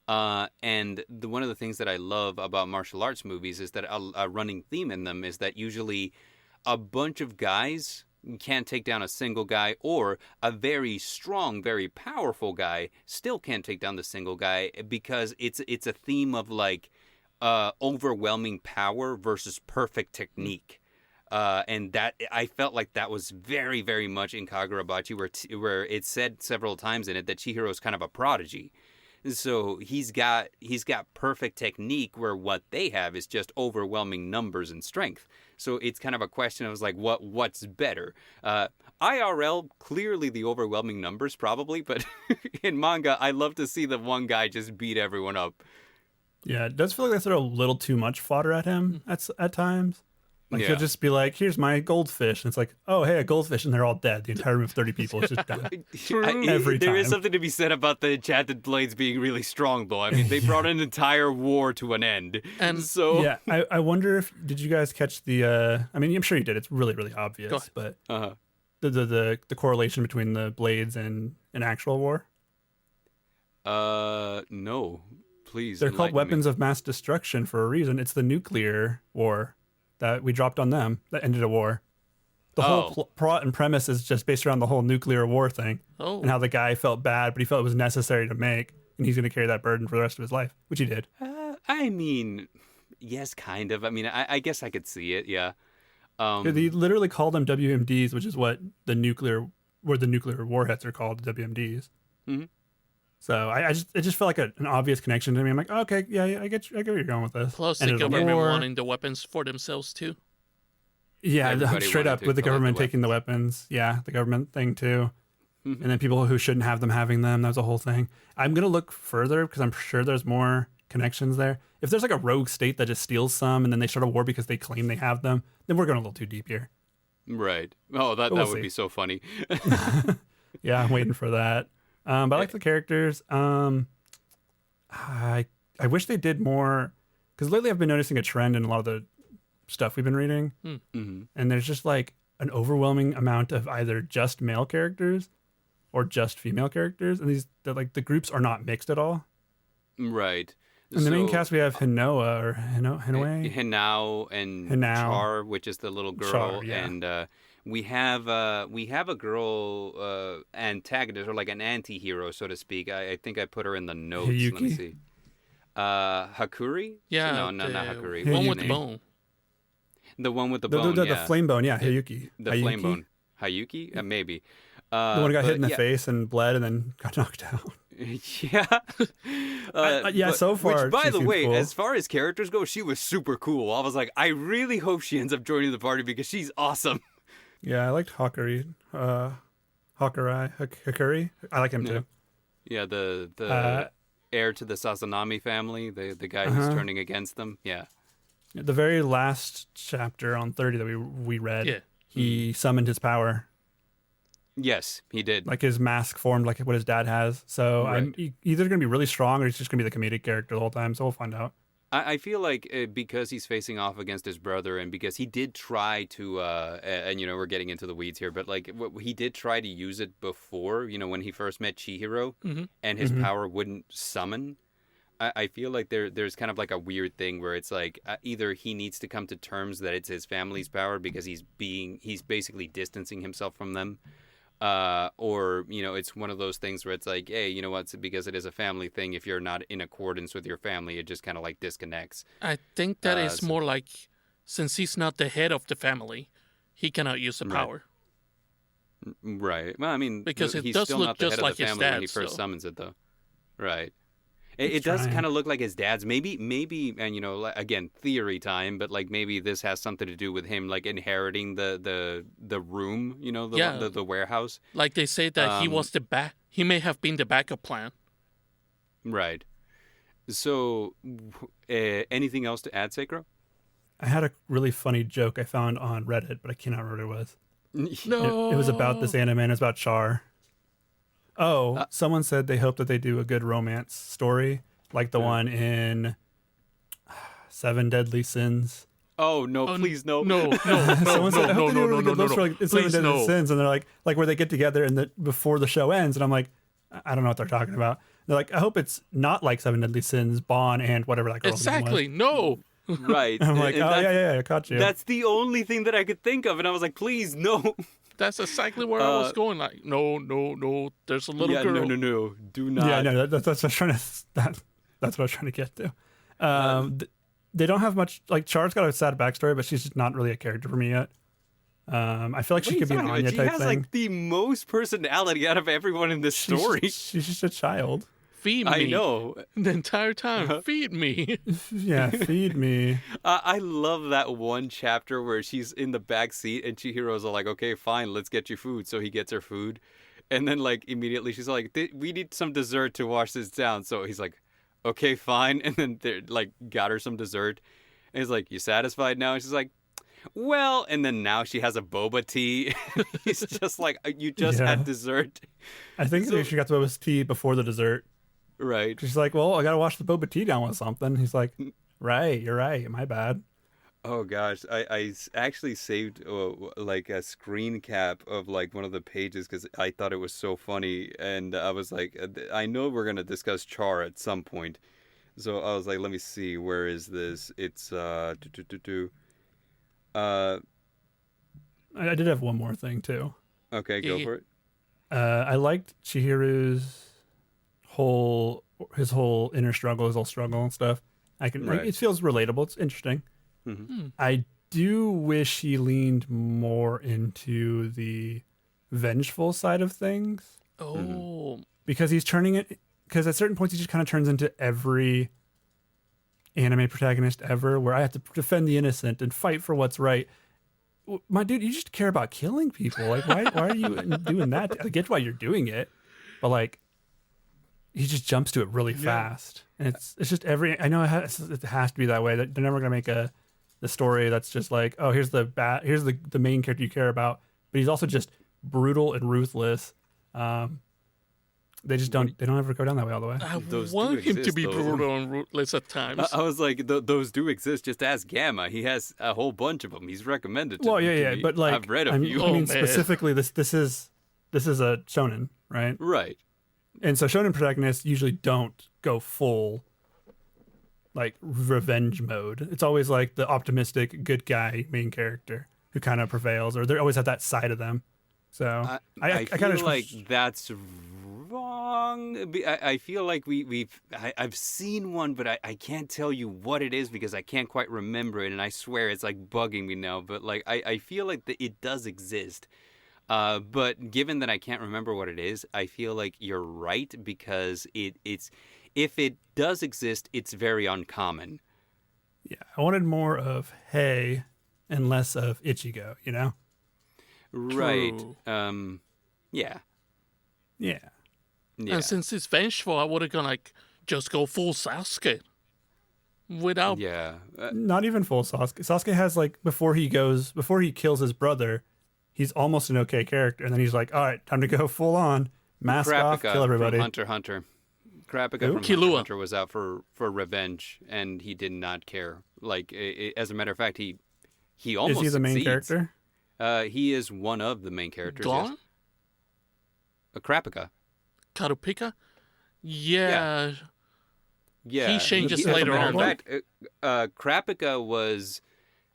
S1: And one of the things that I love about martial arts movies is that a running theme in them is that usually a bunch of guys can't take down a single guy, or a very strong, very powerful guy still can't take down the single guy, because it's a theme of like overwhelming power versus perfect technique. And that I felt like that was very, very much in Kagurabachi, where it said several times in it that Chihiro is kind of a prodigy. So he's got perfect technique, where what they have is just overwhelming numbers and strength. So it's kind of a question of like what's better. IRL, clearly the overwhelming numbers probably, but in manga I love to see the one guy just beat everyone up.
S2: Yeah, it does feel like they throw a little too much fodder at him at times. Like he'll just be like, "Here's my goldfish," and it's like, "Oh, hey, a goldfish," and they're all dead. The entire room of 30 people is just dead. Every time.
S1: There is something to be said about the enchanted blades being really strong, though. I mean, they brought an entire war to an end, and so
S2: yeah, I wonder if did you guys catch the? I mean, I'm sure you did. It's really, really obvious, but the correlation between the blades and an actual war.
S1: No, please.
S2: They're called weapons of mass destruction for a reason. It's the nuclear war that we dropped on them that ended a war. The whole plot and premise is just based around the whole nuclear war thing and how the guy felt bad, but he felt it was necessary to make, and he's going to carry that burden for the rest of his life, which he did.
S1: I mean, yes, kind of. I mean, I guess I could see it, yeah.
S2: They literally call them WMDs, which is what the nuclear warheads are called, WMDs.
S1: Mm-hmm.
S2: So it just felt like an obvious connection to me. I'm like, oh, okay, yeah, I get where you're going with this.
S3: Plus, the government wanting the weapons for themselves too.
S2: Yeah, straight up with the government taking the weapons. Yeah, the government thing too. Mm-hmm. And then people who shouldn't have them having them. That was a whole thing. I'm going to look further because I'm sure there's more connections there. If there's like a rogue state that just steals some and then they start a war because they claim they have them, then we're going a little too deep here.
S1: Right. Oh, that would be so funny.
S2: Yeah, I'm waiting for that. But I like the characters. I wish they did more, because lately I've been noticing a trend in a lot of the stuff we've been reading, and there's just like an overwhelming amount of either just male characters or just female characters, and the groups are not mixed at all.
S1: Right.
S2: In the main cast we have Hinoa
S1: Hinao and Char, which is the little girl,
S2: Char, yeah.
S1: and we have a girl antagonist, or like an anti-hero, so to speak. I think I put her in the notes.
S2: Hiyuki?
S1: Let me see. Hakuri?
S3: Yeah,
S1: no, not Hakuri.
S3: One with the bone.
S1: The one with the bone.
S2: The flame bone, yeah, Hiyuki.
S1: The flame bone. Hayuki? Maybe.
S2: The one who got hit in the face and bled and then got knocked out.
S1: Yeah.
S2: So far.
S1: Which, by the way,
S2: cool.
S1: as far as characters go, she was super cool. I was like, I really hope she ends up joining the party because she's awesome.
S2: Yeah, I liked Hakuri. Hakuri. I like him too.
S1: Yeah, the heir to the Sazanami family, the guy who's turning against them. Yeah.
S2: The very last chapter on 30 that we read, he summoned his power.
S1: Yes, he did.
S2: Like his mask formed like what his dad has. So
S1: Right.
S2: I'm either going to be really strong or he's just going to be the comedic character the whole time. So we'll find out.
S1: I feel like because he's facing off against his brother, and because he did try to, and we're getting into the weeds here, but like he did try to use it before, when he first met Chihiro, and his power wouldn't summon. I feel like there's kind of like a weird thing where it's like either he needs to come to terms that it's his family's power because he's basically distancing himself from them. Or it's one of those things where it's like, hey, you know what? Because it is a family thing. If you're not in accordance with your family, it just kind of like disconnects.
S3: I think that is more like, since he's not the head of the family, he cannot use the power.
S1: Right. Well, I mean,
S3: because it
S1: he's
S3: does
S1: still
S3: look
S1: not the
S3: just
S1: head
S3: like
S1: of the
S3: his
S1: family when
S3: dad.
S1: he first summons it, though. Right. It
S2: trying.
S1: does kind of look like his dad's. Maybe, and again, theory time, but like maybe this has something to do with him, like inheriting the room, the warehouse.
S3: Like they say that he may have been the backup plan.
S1: Right. So, anything else to add, Sakura?
S2: I had a really funny joke I found on Reddit, but I cannot remember what it was.
S3: No.
S2: It was about this anime and it was about Char. Oh, someone said they hope that they do a good romance story like the one in 7 Deadly Sins.
S1: Oh, no, please, no.
S3: No.
S2: Someone said, I hope they do a really good love story like 7 Deadly Sins. And they're like where they get together and before the show ends. And I'm like, I don't know what they're talking about. They're like, I hope it's not like 7 Deadly Sins, Bon, and whatever that girl's name was.
S3: Exactly, no.
S1: Right.
S2: I'm like, yeah, I caught you.
S1: That's the only thing that I could think of. And I was like, please, no.
S3: That's exactly where I was going. Like, no. There's a little girl.
S1: No. Do not.
S2: Yeah, no. That's what I was trying to. That's what I was trying to get to. They don't have much. Like Char's got a sad backstory, but she's just not really a character for me yet. I feel like she
S1: What are you
S2: could be an
S1: talking about?
S2: Anya
S1: She
S2: type
S1: has
S2: thing.
S1: like the most personality out of everyone in this story.
S2: She's just a child.
S3: Feed me.
S1: I know.
S3: The entire time, feed me.
S2: Yeah, feed me.
S1: I love that one chapter where she's in the back seat and Chihiro's like, okay, fine, let's get you food. So he gets her food. And then, like, immediately she's like, we need some dessert to wash this down. So he's like, okay, fine. And then they're like, got her some dessert. And he's like, you satisfied now? And she's like, well, and then now she has a boba tea. He's just like, you just had dessert.
S2: I think she got the boba tea before the dessert.
S1: Right.
S2: She's like, well, I got to wash the boba tea down with something. He's like, right, you're right. My bad.
S1: Oh gosh, I actually saved like a screen cap of like one of the pages because I thought it was so funny, and I was like, I know we're gonna discuss Char at some point, so I was like, let me see, where is this? It's I
S2: did have one more thing too.
S1: Okay, go for it.
S2: I liked Chihiru's his whole inner struggle, his whole struggle and stuff. Like, it feels relatable. It's interesting.
S1: Mm-hmm.
S2: I do wish he leaned more into the vengeful side of things.
S3: Oh,
S2: because he's turning it. Because at certain points he just kind of turns into every anime protagonist ever, where I have to defend the innocent and fight for what's right. My dude, you just care about killing people. Like, why are you doing that? I get why you're doing it, but like, he just jumps to it really fast, and it's just I know it has to be that way. That they're never gonna make the story that's just like, oh, here's the main character you care about, but he's also just brutal and ruthless. They don't ever go down that way all the way.
S3: I want him to be brutal and ruthless at times.
S1: I was like, those do exist. Just ask Gamma. He has a whole bunch of them. He's recommended to
S2: me. But like,
S1: I've read a few.
S2: I mean, specifically, this is a shonen, right?
S1: Right.
S2: And so shonen protagonists usually don't go full like revenge mode. It's always like the optimistic good guy main character who kind of prevails, or they always have that side of them. So
S1: I feel like that's wrong. I feel like I've seen one, but I can't tell you what it is because I can't quite remember it, and I swear it's like bugging me now. But like I feel like it does exist. But given that I can't remember what it is, I feel like you're right because it's if it does exist, it's very uncommon.
S2: Yeah, I wanted more of Hey and less of Ichigo, you know?
S1: Right.
S3: True.
S1: Yeah.
S3: And since it's vengeful, I would have gone like, just go full Sasuke. Without...
S1: Yeah.
S2: Not even full Sasuke. Sasuke has like, before he kills his brother, he's almost an okay character, and then he's like, all right, time to go full on. Mask off, kill everybody.
S1: From Hunter x Hunter. Kurapika from Hunter x Hunter was out for revenge, and he did not care. Like, as a matter of fact, he almost
S2: Is he the main
S1: succeeds.
S2: character?
S1: He is one of the main characters.
S3: Gone?
S1: Yes. Kurapika.
S3: Karupika? Yeah.
S1: Yeah.
S3: He changes
S1: As a
S3: later
S1: matter
S3: on.
S1: of fact, Kurapika was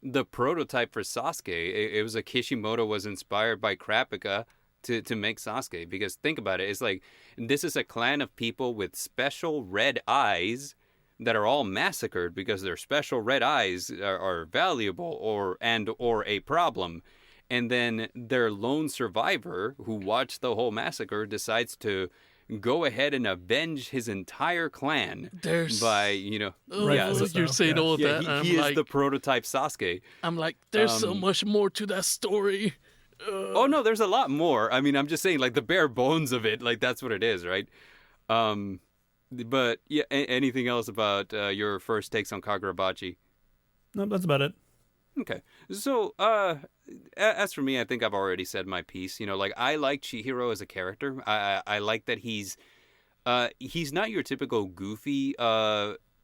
S1: the prototype for Sasuke. It was Kishimoto was inspired by Kurapika to make Sasuke, because think about it, it's like this is a clan of people with special red eyes that are all massacred because their special red eyes are valuable or a problem, and then their lone survivor who watched the whole massacre decides to go ahead and avenge his entire clan by,
S3: you're saying all of that.
S1: He is the prototype Sasuke.
S3: I'm like, there's so much more to that story.
S1: Oh no, there's a lot more. I mean, I'm just saying, like, the bare bones of it, like, that's what it is, right? But yeah, anything else about your first takes on Kagurabachi?
S2: No, that's about it.
S1: Okay, so as for me, I think I've already said my piece. You know, like, I like Chihiro as a character. I like that he's not your typical goofy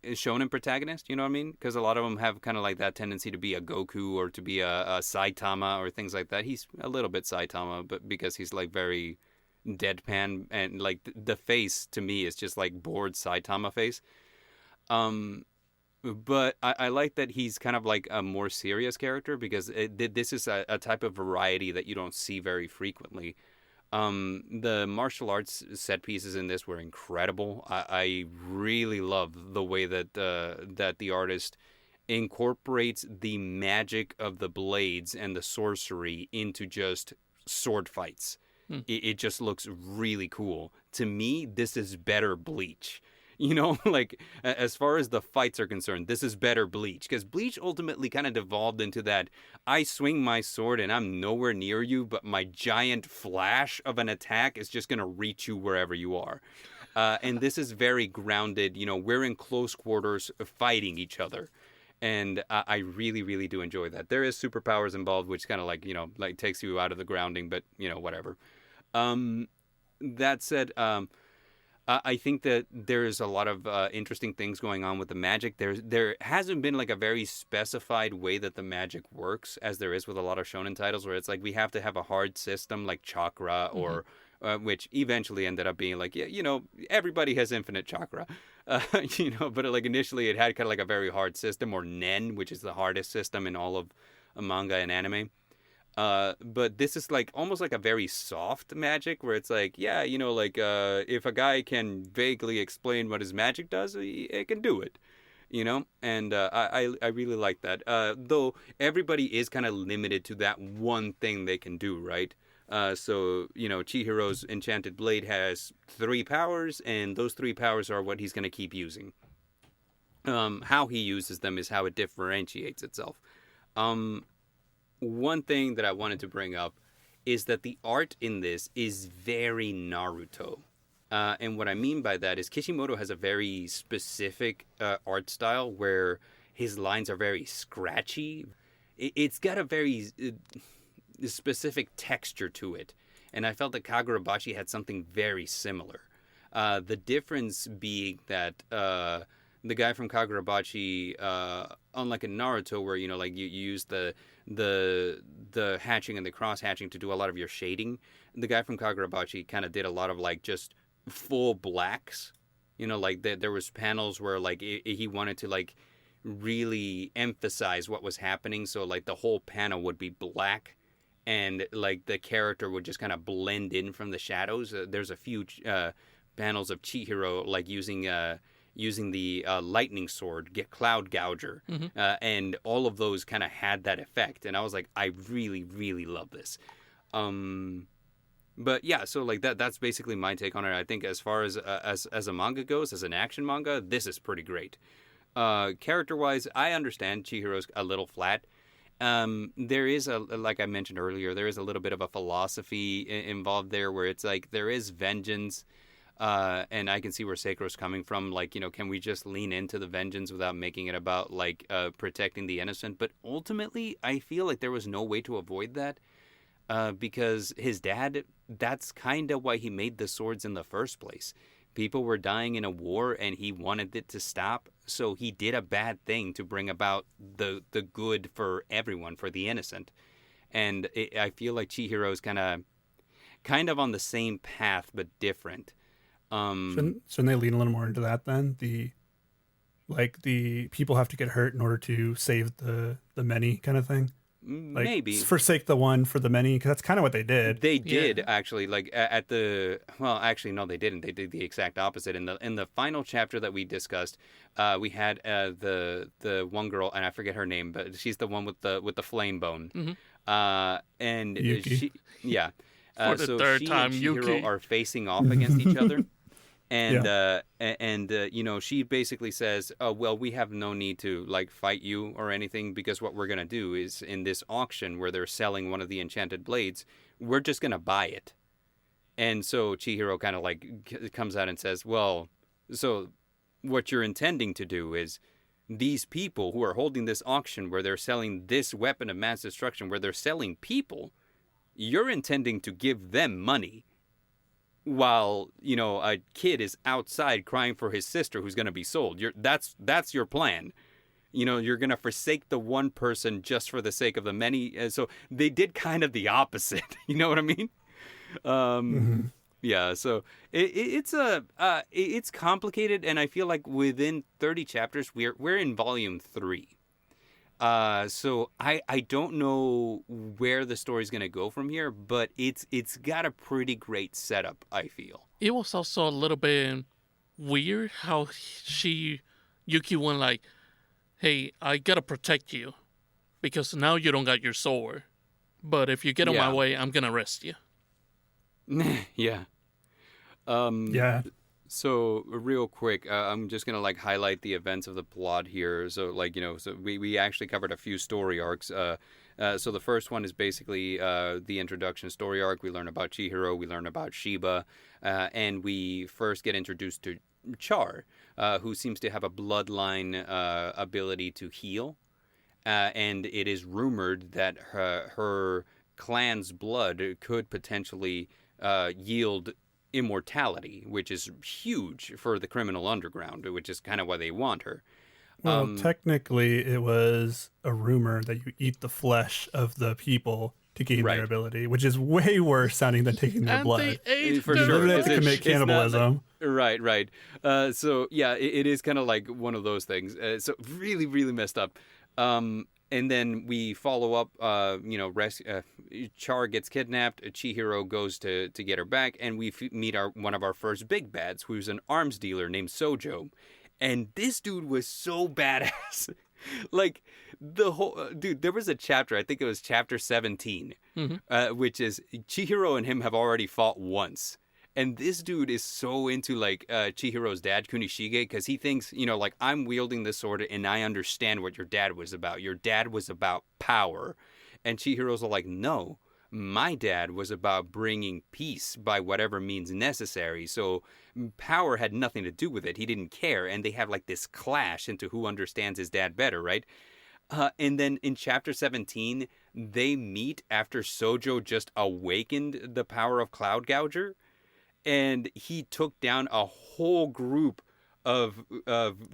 S1: shonen protagonist, you know what I mean? Because a lot of them have kind of like that tendency to be a Goku or to be a Saitama or things like that. He's a little bit Saitama, but because he's like very deadpan, and like the face to me is just like bored Saitama face. But I like that he's kind of like a more serious character, because this is a type of variety that you don't see very frequently. The martial arts set pieces in this were incredible. I really love the way that the artist incorporates the magic of the blades and the sorcery into just sword fights. It just looks really cool. To me, this is better Bleach. You know, like, as far as the fights are concerned, this is better Bleach. Because Bleach ultimately kind of devolved into that, I swing my sword and I'm nowhere near you, but my giant flash of an attack is just going to reach you wherever you are. And this is very grounded. You know, we're in close quarters fighting each other. And I really, really do enjoy that. There is superpowers involved, which kind of like, you know, like takes you out of the grounding, but, you know, whatever. That said, I think that there's a lot of interesting things going on with the magic. There hasn't been like a very specified way that the magic works, as there is with a lot of shonen titles, where it's like we have to have a hard system like chakra, or which eventually ended up being like, yeah, you know, everybody has infinite chakra, you know. But like initially, it had kind of like a very hard system, or nen, which is the hardest system in all of manga and anime. But this is like almost like a very soft magic, where it's like, yeah, you know, like if a guy can vaguely explain what his magic does, he can do it, you know. And I really like that. Though everybody is kind of limited to that one thing they can do, right? So you know, Chihiro's enchanted blade has 3 powers, and those 3 powers are what he's going to keep using. How he uses them is how it differentiates itself. One thing that I wanted to bring up is that the art in this is very Naruto. And what I mean by that is Kishimoto has a very specific art style where his lines are very scratchy. It's got a very specific texture to it. And I felt that Kagurabachi had something very similar. The difference being that the guy from Kagurabachi, unlike in Naruto, where, you know, like you use the hatching and the cross hatching to do a lot of your shading, the guy from Kagurabachi kind of did a lot of like just full blacks. You know, like there was panels where like he wanted to like really emphasize what was happening, so like the whole panel would be black, and like the character would just kind of blend in from the shadows. There's a few panels of Chihiro like using the lightning sword, get cloud gouger, and all of those kind of had that effect. And I was like, I really, really love this. But yeah, so like that's basically my take on it. I think as far as a manga goes, as an action manga, this is pretty great. Character-wise, I understand Chihiro's a little flat. There is like I mentioned earlier, there is a little bit of a philosophy involved there, where it's like there is vengeance. And I can see where Seikuro's coming from. Like, you know, can we just lean into the vengeance without making it about, like, protecting the innocent? But ultimately, I feel like there was no way to avoid that. Because his dad, that's kind of why he made the swords in the first place. People were dying in a war, and he wanted it to stop. So he did a bad thing to bring about the good for everyone, for the innocent. And I feel like Chihiro's kind of on the same path, but different.
S2: Shouldn't they lean a little more into that then? The people have to get hurt in order to save the many kind of thing. Like,
S1: maybe
S2: forsake the one for the many, because that's kind of what they did.
S1: They did actually. Like actually no, they didn't. They did the exact opposite. In the final chapter that we discussed, we had the one girl, and I forget her name, but she's the one with the flame bone. And
S2: Yuki.
S3: For the third time,
S1: and
S3: Yuki
S1: Chihiro are facing off against each other. And you know, she basically says, "Oh, well, we have no need to like fight you or anything, because what we're gonna do is in this auction where they're selling one of the enchanted blades, we're just gonna buy it." And so Chihiro kind of like comes out and says, "Well, so what you're intending to do is these people who are holding this auction where they're selling this weapon of mass destruction, where they're selling people, you're intending to give them money." While, you know, a kid is outside crying for his sister who's going to be sold. That's your plan. You know, you're going to forsake the one person just for the sake of the many. So they did kind of the opposite. You know what I mean? Yeah, so it's complicated, and I feel like within 30 chapters, we're in volume 3. So I don't know where the story's gonna go from here, but it's got a pretty great setup, I feel.
S3: It was also a little bit weird how Yuki went like, hey, I gotta protect you because now you don't got your sword. But if you get on my way, I'm gonna arrest you.
S1: Yeah.
S2: Yeah.
S1: So real quick, I'm just gonna like highlight the events of the plot here. So like so we actually covered a few story arcs. So the first one is basically the introduction story arc. We learn about Chihiro, we learn about Shiba, and we first get introduced to Char, who seems to have a bloodline ability to heal, and it is rumored that her clan's blood could potentially yield immortality, which is huge for the criminal underground, which is kind of why they want her.
S2: Well, technically, it was a rumor that you eat the flesh of the people to gain
S1: Right.
S2: their ability, which is way worse sounding than taking their
S3: And
S2: blood.
S3: they ate
S1: For
S3: their
S1: sure.
S2: Literally have to
S1: It's-
S2: commit
S1: it's not
S2: cannibalism.
S1: Right. So yeah, it is kind of like one of those things. So really, really messed up. And then we follow up. Char gets kidnapped. Chihiro goes to get her back, and we meet one of our first big bads, who's an arms dealer named Sojo. And this dude was so badass. Like the whole dude. There was a chapter. I think it was chapter 17, which is Chihiro and him have already fought once. And this dude is so into like Chihiro's dad, Kunishige, because he thinks, like I'm wielding this sword and I understand what your dad was about. Your dad was about power. And Chihiro's like, no, my dad was about bringing peace by whatever means necessary. So power had nothing to do with it. He didn't care. And they have like this clash into who understands his dad better, right? And then in chapter 17, they meet after Sojo just awakened the power of Cloud Gouger. And he took down a whole group of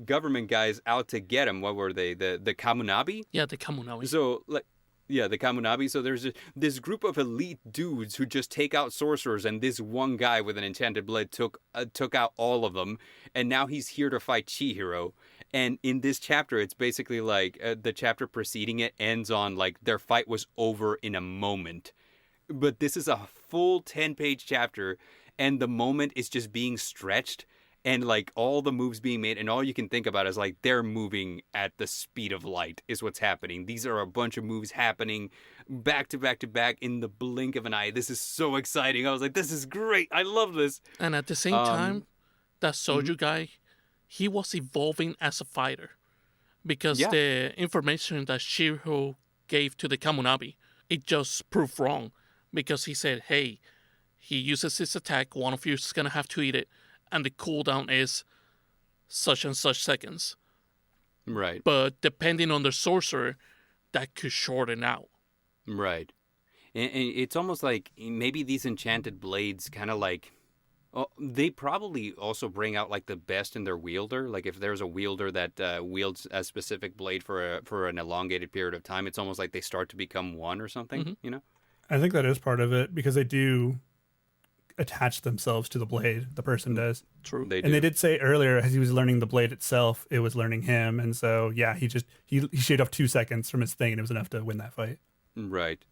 S1: government guys out to get him. What were they? The Kamunabi?
S3: Yeah, the Kamunabi.
S1: So the Kamunabi. So there's this group of elite dudes who just take out sorcerers, and this one guy with an enchanted blade took out all of them, and now he's here to fight Chihiro. And in this chapter, it's basically like the chapter preceding it ends on like their fight was over in a moment. But this is a full 10-page chapter. And the moment is just being stretched and like all the moves being made. And all you can think about is like they're moving at the speed of light is what's happening. These are a bunch of moves happening back to back to back in the blink of an eye. This is so exciting. I was like, this is great. I love this.
S3: And at the same time, that Soju guy, he was evolving as a fighter. Because the information that Shiro gave to the Kamunabi, it just proved wrong. Because he said, hey, he uses his attack, one of you is going to have to eat it, and the cooldown is such and such seconds.
S1: Right.
S3: But depending on the sorcerer, that could shorten out.
S1: Right. And it's almost like maybe these enchanted blades kind of like, they probably also bring out like the best in their wielder. Like if there's a wielder that wields a specific blade for an elongated period of time, it's almost like they start to become one or something,
S2: I think that is part of it because they do attach themselves to the blade. The person does.
S3: True.
S1: They do.
S2: And they did say earlier, as he was learning the blade itself, it was learning him. And so, yeah, he shaved off 2 seconds from his thing, and it was enough to win that fight.
S1: Right.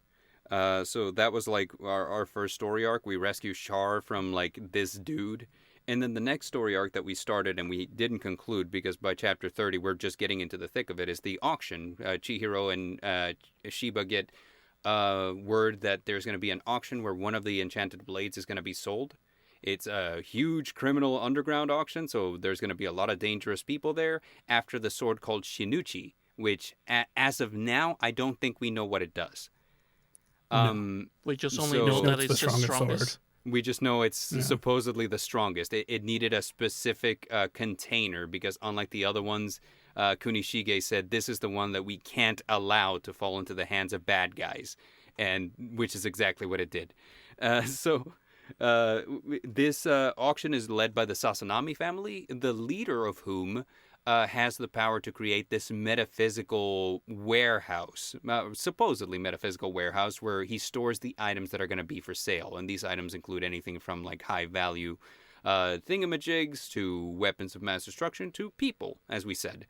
S1: So that was like our first story arc. We rescue Char from like this dude. And then the next story arc that we started and we didn't conclude because by chapter 30 we're just getting into the thick of it is the auction. Chihiro and Shiba get word that there's going to be an auction where one of the enchanted blades is going to be sold. It's a huge criminal underground auction, so there's going to be a lot of dangerous people there after the sword called Shinuchi, which as of now, I don't think we know what it does.
S3: We just only
S1: So-
S3: know that
S2: It's the
S3: it's the
S2: strongest
S3: strongest.
S2: sword.
S1: We just know it's supposedly the strongest. It needed a specific container because unlike the other ones, Kunishige said this is the one that we can't allow to fall into the hands of bad guys, and which is exactly what it did. This auction is led by the Sasanami family, the leader of whom has the power to create this metaphysical warehouse, supposedly metaphysical warehouse, where he stores the items that are going to be for sale. And these items include anything from like high value thingamajigs to weapons of mass destruction to people, as we said.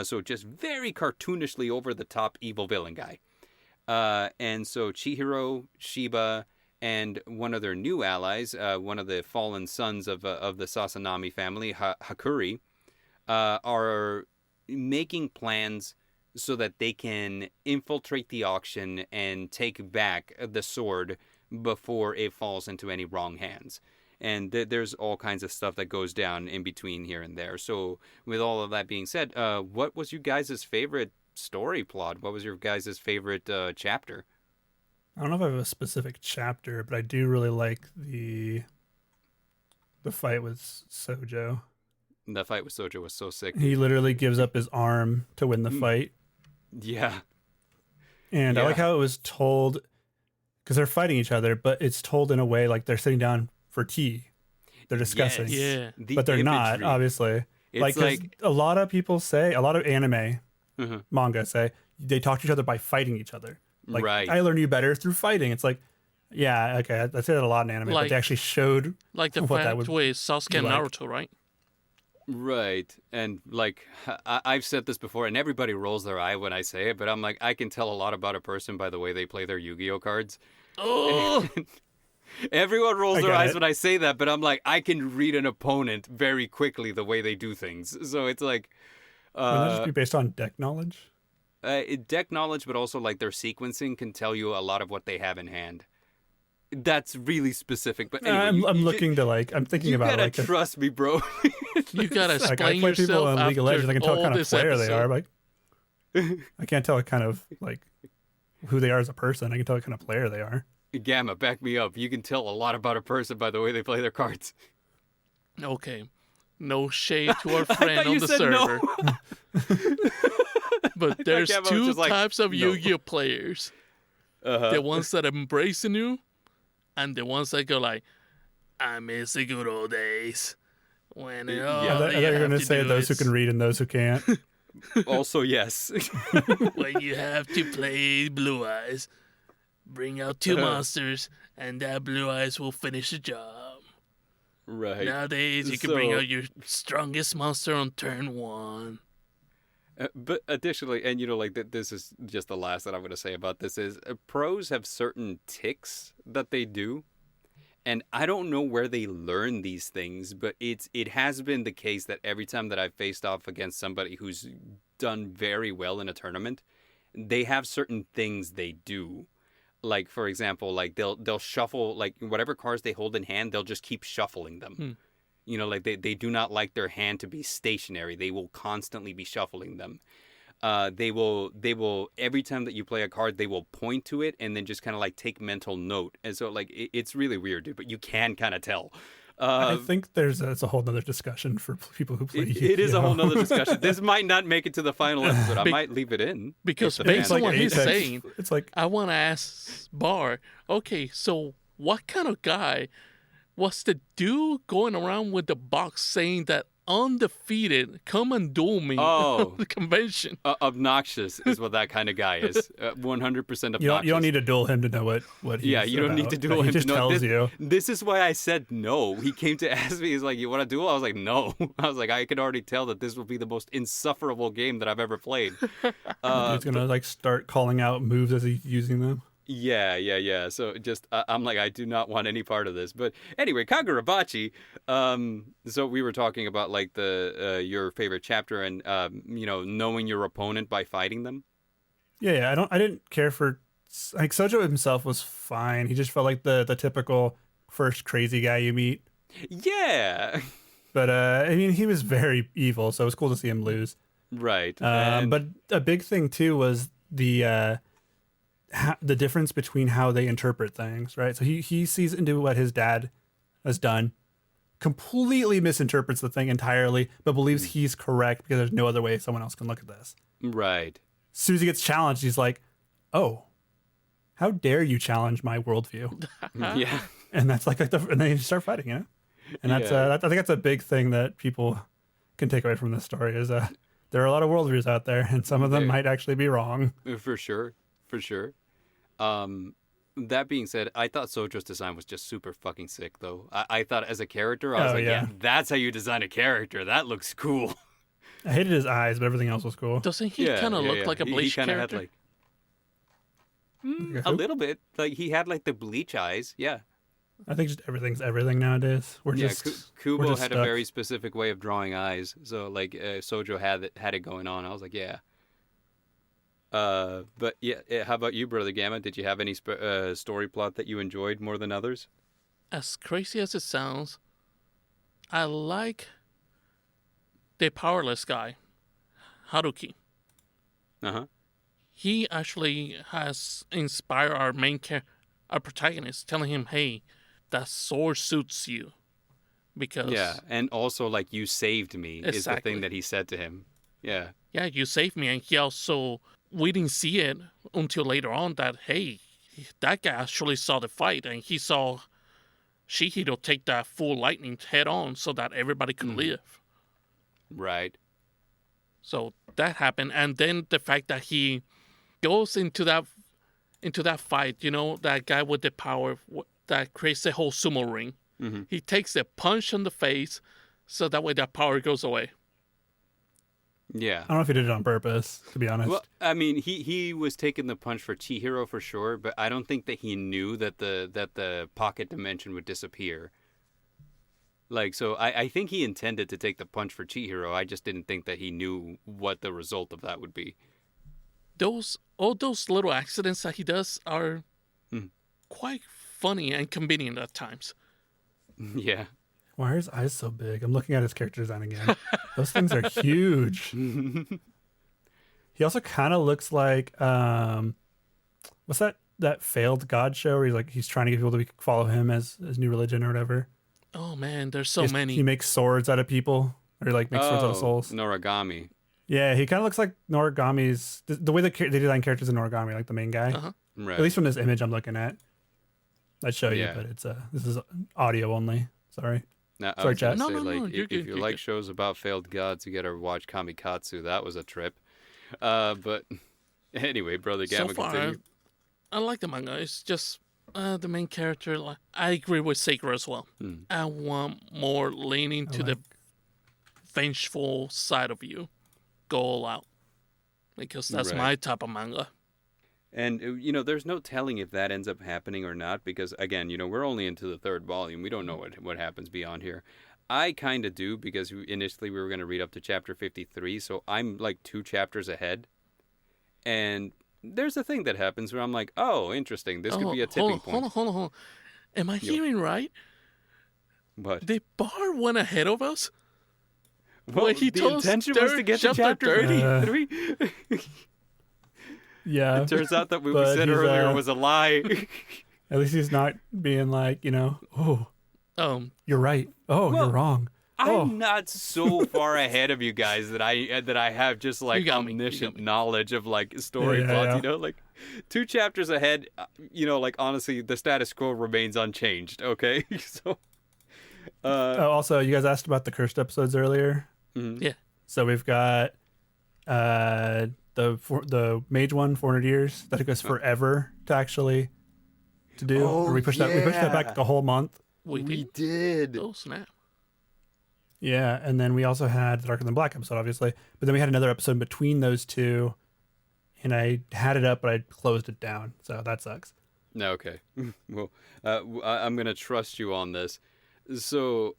S1: So just very cartoonishly over the top evil villain guy. And so Chihiro, Shiba, and one of their new allies, one of the fallen sons of the Sasanami family, Hakuri, are making plans so that they can infiltrate the auction and take back the sword before it falls into any wrong hands. And there's all kinds of stuff that goes down in between here and there. So with all of that being said, what was you guys' favorite story plot? What was your guys' favorite chapter?
S2: I don't know if I have a specific chapter, but I do really like the fight with Sojo.
S1: That fight with Sojo was so sick.
S2: He literally gives up his arm to win the fight.
S1: Yeah.
S2: And I like how it was told, because they're fighting each other, but it's told in a way like they're sitting down for tea. They're discussing.
S3: Yeah.
S2: But they're not, obviously.
S1: It's like
S2: a lot of people say, a lot of anime manga say, they talk to each other by fighting each other. Like,
S1: right.
S2: I learn you better through fighting. It's like, yeah, okay, I say that a lot in anime, but they actually showed
S3: like the
S2: what that
S3: fact
S2: would
S3: with Sasuke and
S2: like.
S3: Naruto, right?
S1: Right. And like I've said this before, and everybody rolls their eye when I say it, but I'm like, I can tell a lot about a person by the way they play their Yu-Gi-Oh cards.
S3: Oh,
S1: Everyone rolls their eyes
S2: it.
S1: when I say that, but I'm like, I can read an opponent very quickly the way they do things. So it's like,
S2: wouldn't that just be based on deck knowledge?
S1: deck knowledge, but also like their sequencing can tell you a lot of what they have in hand. That's really specific. But anyway,
S2: I'm looking to like, I'm thinking about
S1: gotta
S2: like
S1: trust me, bro.
S3: you gotta
S2: like I
S3: explain
S2: play people
S3: yourself
S2: on League of Legends. I can tell what
S3: all
S2: kind of
S3: this
S2: player they are.
S3: episode.
S2: Like, I can't tell what kind of like who they are as a person. I can tell what kind of player they are.
S1: Gamma, back me up. You can tell a lot about a person by the way they play their cards.
S3: Okay, no shade to our friend on the
S1: said
S3: server,
S1: no.
S3: but there's
S1: Gamma was
S3: two
S1: just like,
S3: types of
S1: no.
S3: Yu-Gi-Oh players: the ones that embracing you, and the ones that go like, "I miss the good old days." When
S1: Yeah.
S3: all
S2: I thought
S3: you
S2: you were
S3: have
S2: going to
S3: to
S2: say
S3: do
S2: those who
S3: is-
S2: can read and those who can't.
S1: Also, yes.
S3: when you have to play Blue Eyes, bring out two monsters, and that Blue Eyes will finish the job.
S1: Right.
S3: Nowadays, you can bring out your strongest monster on turn 1.
S1: But additionally, and like this is just the last that I'm going to say about this is pros have certain ticks that they do. And I don't know where they learn these things, but it has been the case that every time that I've faced off against somebody who's done very well in a tournament, they have certain things they do. Like, for example, like they'll shuffle, like whatever cards they hold in hand, they'll just keep shuffling them. You know, like they do not like their hand to be stationary. They will constantly be shuffling them. They will every time that you play a card, they will point to it and then just kind of like take mental note. And so like it's really weird, dude, but you can kind of tell.
S2: I think that's a whole nother discussion for people who play Yu-Gi-Oh.
S1: It is a whole nother discussion. This might not make it to the final episode. I might leave it in.
S3: Because
S1: if the
S3: based
S1: fans
S3: on what
S1: like
S3: he's
S1: it.
S3: saying,
S2: It's like,
S3: I want to ask Bar, okay, so what kind of guy was the dude going around with the box saying that undefeated, come and duel me
S1: Oh.
S3: the convention?
S1: Obnoxious is what that kind of guy is. 100% obnoxious.
S2: you don't need to duel him to know what he's
S1: Yeah, you don't need to
S2: about.
S1: duel
S2: Like,
S1: him
S2: He just
S1: to know.
S2: tells you.
S1: This is why I said no. He came to ask me, he's like, you want to duel? I was like, no. I was like, I could already tell that this will be the most insufferable game that I've ever played.
S2: He's going to like start calling out moves as he's using them.
S1: Yeah. So just, I'm like, I do not want any part of this. But anyway, Kagurabachi. So we were talking about like your favorite chapter and knowing your opponent by fighting them.
S2: Yeah. I didn't care for like Sojo himself was fine. He just felt like the typical first crazy guy you meet.
S1: Yeah.
S2: But I mean, he was very evil, so it was cool to see him lose.
S1: Right.
S2: But a big thing too was the difference between how they interpret things, right? So he sees into what his dad has done, completely misinterprets the thing entirely, but believes he's correct because there's no other way someone else can look at this.
S1: Right.
S2: As soon as he gets challenged, he's like, "Oh, how dare you challenge my worldview?"
S1: Yeah.
S2: And that's like and then you start fighting, you know. And that's
S1: Yeah.
S2: I think that's a big thing that people can take away from this story is there are a lot of worldviews out there, and some of them might actually be wrong.
S1: For sure. That being said, I thought Sojo's design was just super fucking sick, though. I thought as a character, I was yeah, that's how you design a character. That looks cool.
S2: I hated his eyes, but everything else was cool.
S3: Doesn't he kind of look like a Bleach
S1: he kinda
S3: character?
S1: had like a little bit. Like he had like the Bleach eyes. Yeah.
S2: I think just everything's everything nowadays. We're
S1: Yeah,
S2: just
S1: Kubo
S2: just
S1: had a
S2: stuck.
S1: very specific way of drawing eyes. So like Sojo had it going on. I was like, yeah. But yeah, how about you, Brother Gamma? Did you have any story plot that you enjoyed more than others?
S3: As crazy as it sounds, I like the powerless guy, Haruki.
S1: Uh-huh.
S3: He actually has inspired our protagonist, telling him, "Hey, that sword suits you," because
S1: Yeah, and also like you saved me is the
S3: Exactly.
S1: thing that he said to him. Yeah.
S3: yeah, you saved me. And he also, we didn't see it until later on that, hey, that guy actually saw the fight and he saw Shihiro take that full lightning head on so that everybody could live.
S1: Right.
S3: So that happened. And then the fact that he goes into that fight, that guy with the power that creates the whole sumo ring.
S1: Mm-hmm.
S3: He takes a punch on the face so that way that power goes away.
S1: Yeah.
S2: I don't know if he did it on purpose, to be honest.
S1: Well, I mean, he was taking the punch for Chihiro for sure, but I don't think that he knew that the pocket dimension would disappear. Like, so I think he intended to take the punch for Chihiro. I just didn't think that he knew what the result of that would be.
S3: All those little accidents that he does are
S1: Hmm.
S3: quite funny and convenient at times.
S1: Yeah.
S2: Why are his eyes so big? I'm looking at his character design again. Those things are huge. He also kind of looks like what's that failed God show where he's trying to get people to follow him as his new religion or whatever.
S3: Oh man, there's so many.
S2: He makes swords out of people, or he makes swords out of souls.
S1: Noragami.
S2: Yeah, he kind of looks like Noragami's the way they design characters in Noragami, like the main guy.
S3: Uh-huh.
S1: Right.
S2: At least from this image I'm looking at. I'd show you,
S1: Yeah.
S2: but it's this is audio only. Sorry.
S1: Now, I
S2: Sorry,
S1: was gonna
S2: chat.
S3: No,
S1: say,
S3: no,
S1: like,
S3: no, you're
S1: if
S3: good,
S1: you
S3: you're
S1: like
S3: good.
S1: shows about failed gods, you gotta watch Kamikatsu. That was a trip. But anyway, Brother
S3: So
S1: Gamma,
S3: far,
S1: continue.
S3: I like the manga. It's just the main character. Like, I agree with Sakura as well. I want more leaning to the vengeful side of you. Go all out. Because that's
S1: Right.
S3: my type of manga.
S1: And, there's no telling if that ends up happening or not because, again, we're only into the third volume. We don't know what happens beyond here. I kind of do because initially we were going to read up to chapter 53, so I'm like 2 chapters ahead. And there's a thing that happens where I'm like, oh, interesting. This could be a tipping point.
S3: Hold on. Am I hearing right?
S1: But
S3: The bar went ahead of us?
S1: well,
S3: Wait, he
S1: the
S3: told us
S1: intention was to get to chapter 33.
S2: Yeah.
S1: It turns out that what we
S2: But
S1: said
S2: he's,
S1: earlier was a lie.
S2: At least he's not being like, oh, you're right. Oh,
S1: Well,
S2: you're wrong.
S1: I'm not so far ahead of you guys that I have just like
S3: You got me.
S1: omniscient knowledge of like story
S2: Yeah,
S1: plots,
S2: yeah.
S1: like 2 chapters ahead, like honestly the status quo remains unchanged, okay? So
S2: Also, you guys asked about the cursed episodes earlier.
S3: Yeah.
S2: So we've got the mage one, 400 years. That took us forever to do.
S1: Oh,
S2: Or we pushed that back a whole month.
S3: We
S1: did.
S3: Oh, snap.
S2: Yeah, and then we also had the Darker Than Black episode, obviously. But then we had another episode between those two, and I had it up, but I closed it down. So that sucks.
S1: No, okay. Well, I'm gonna trust you on this. So,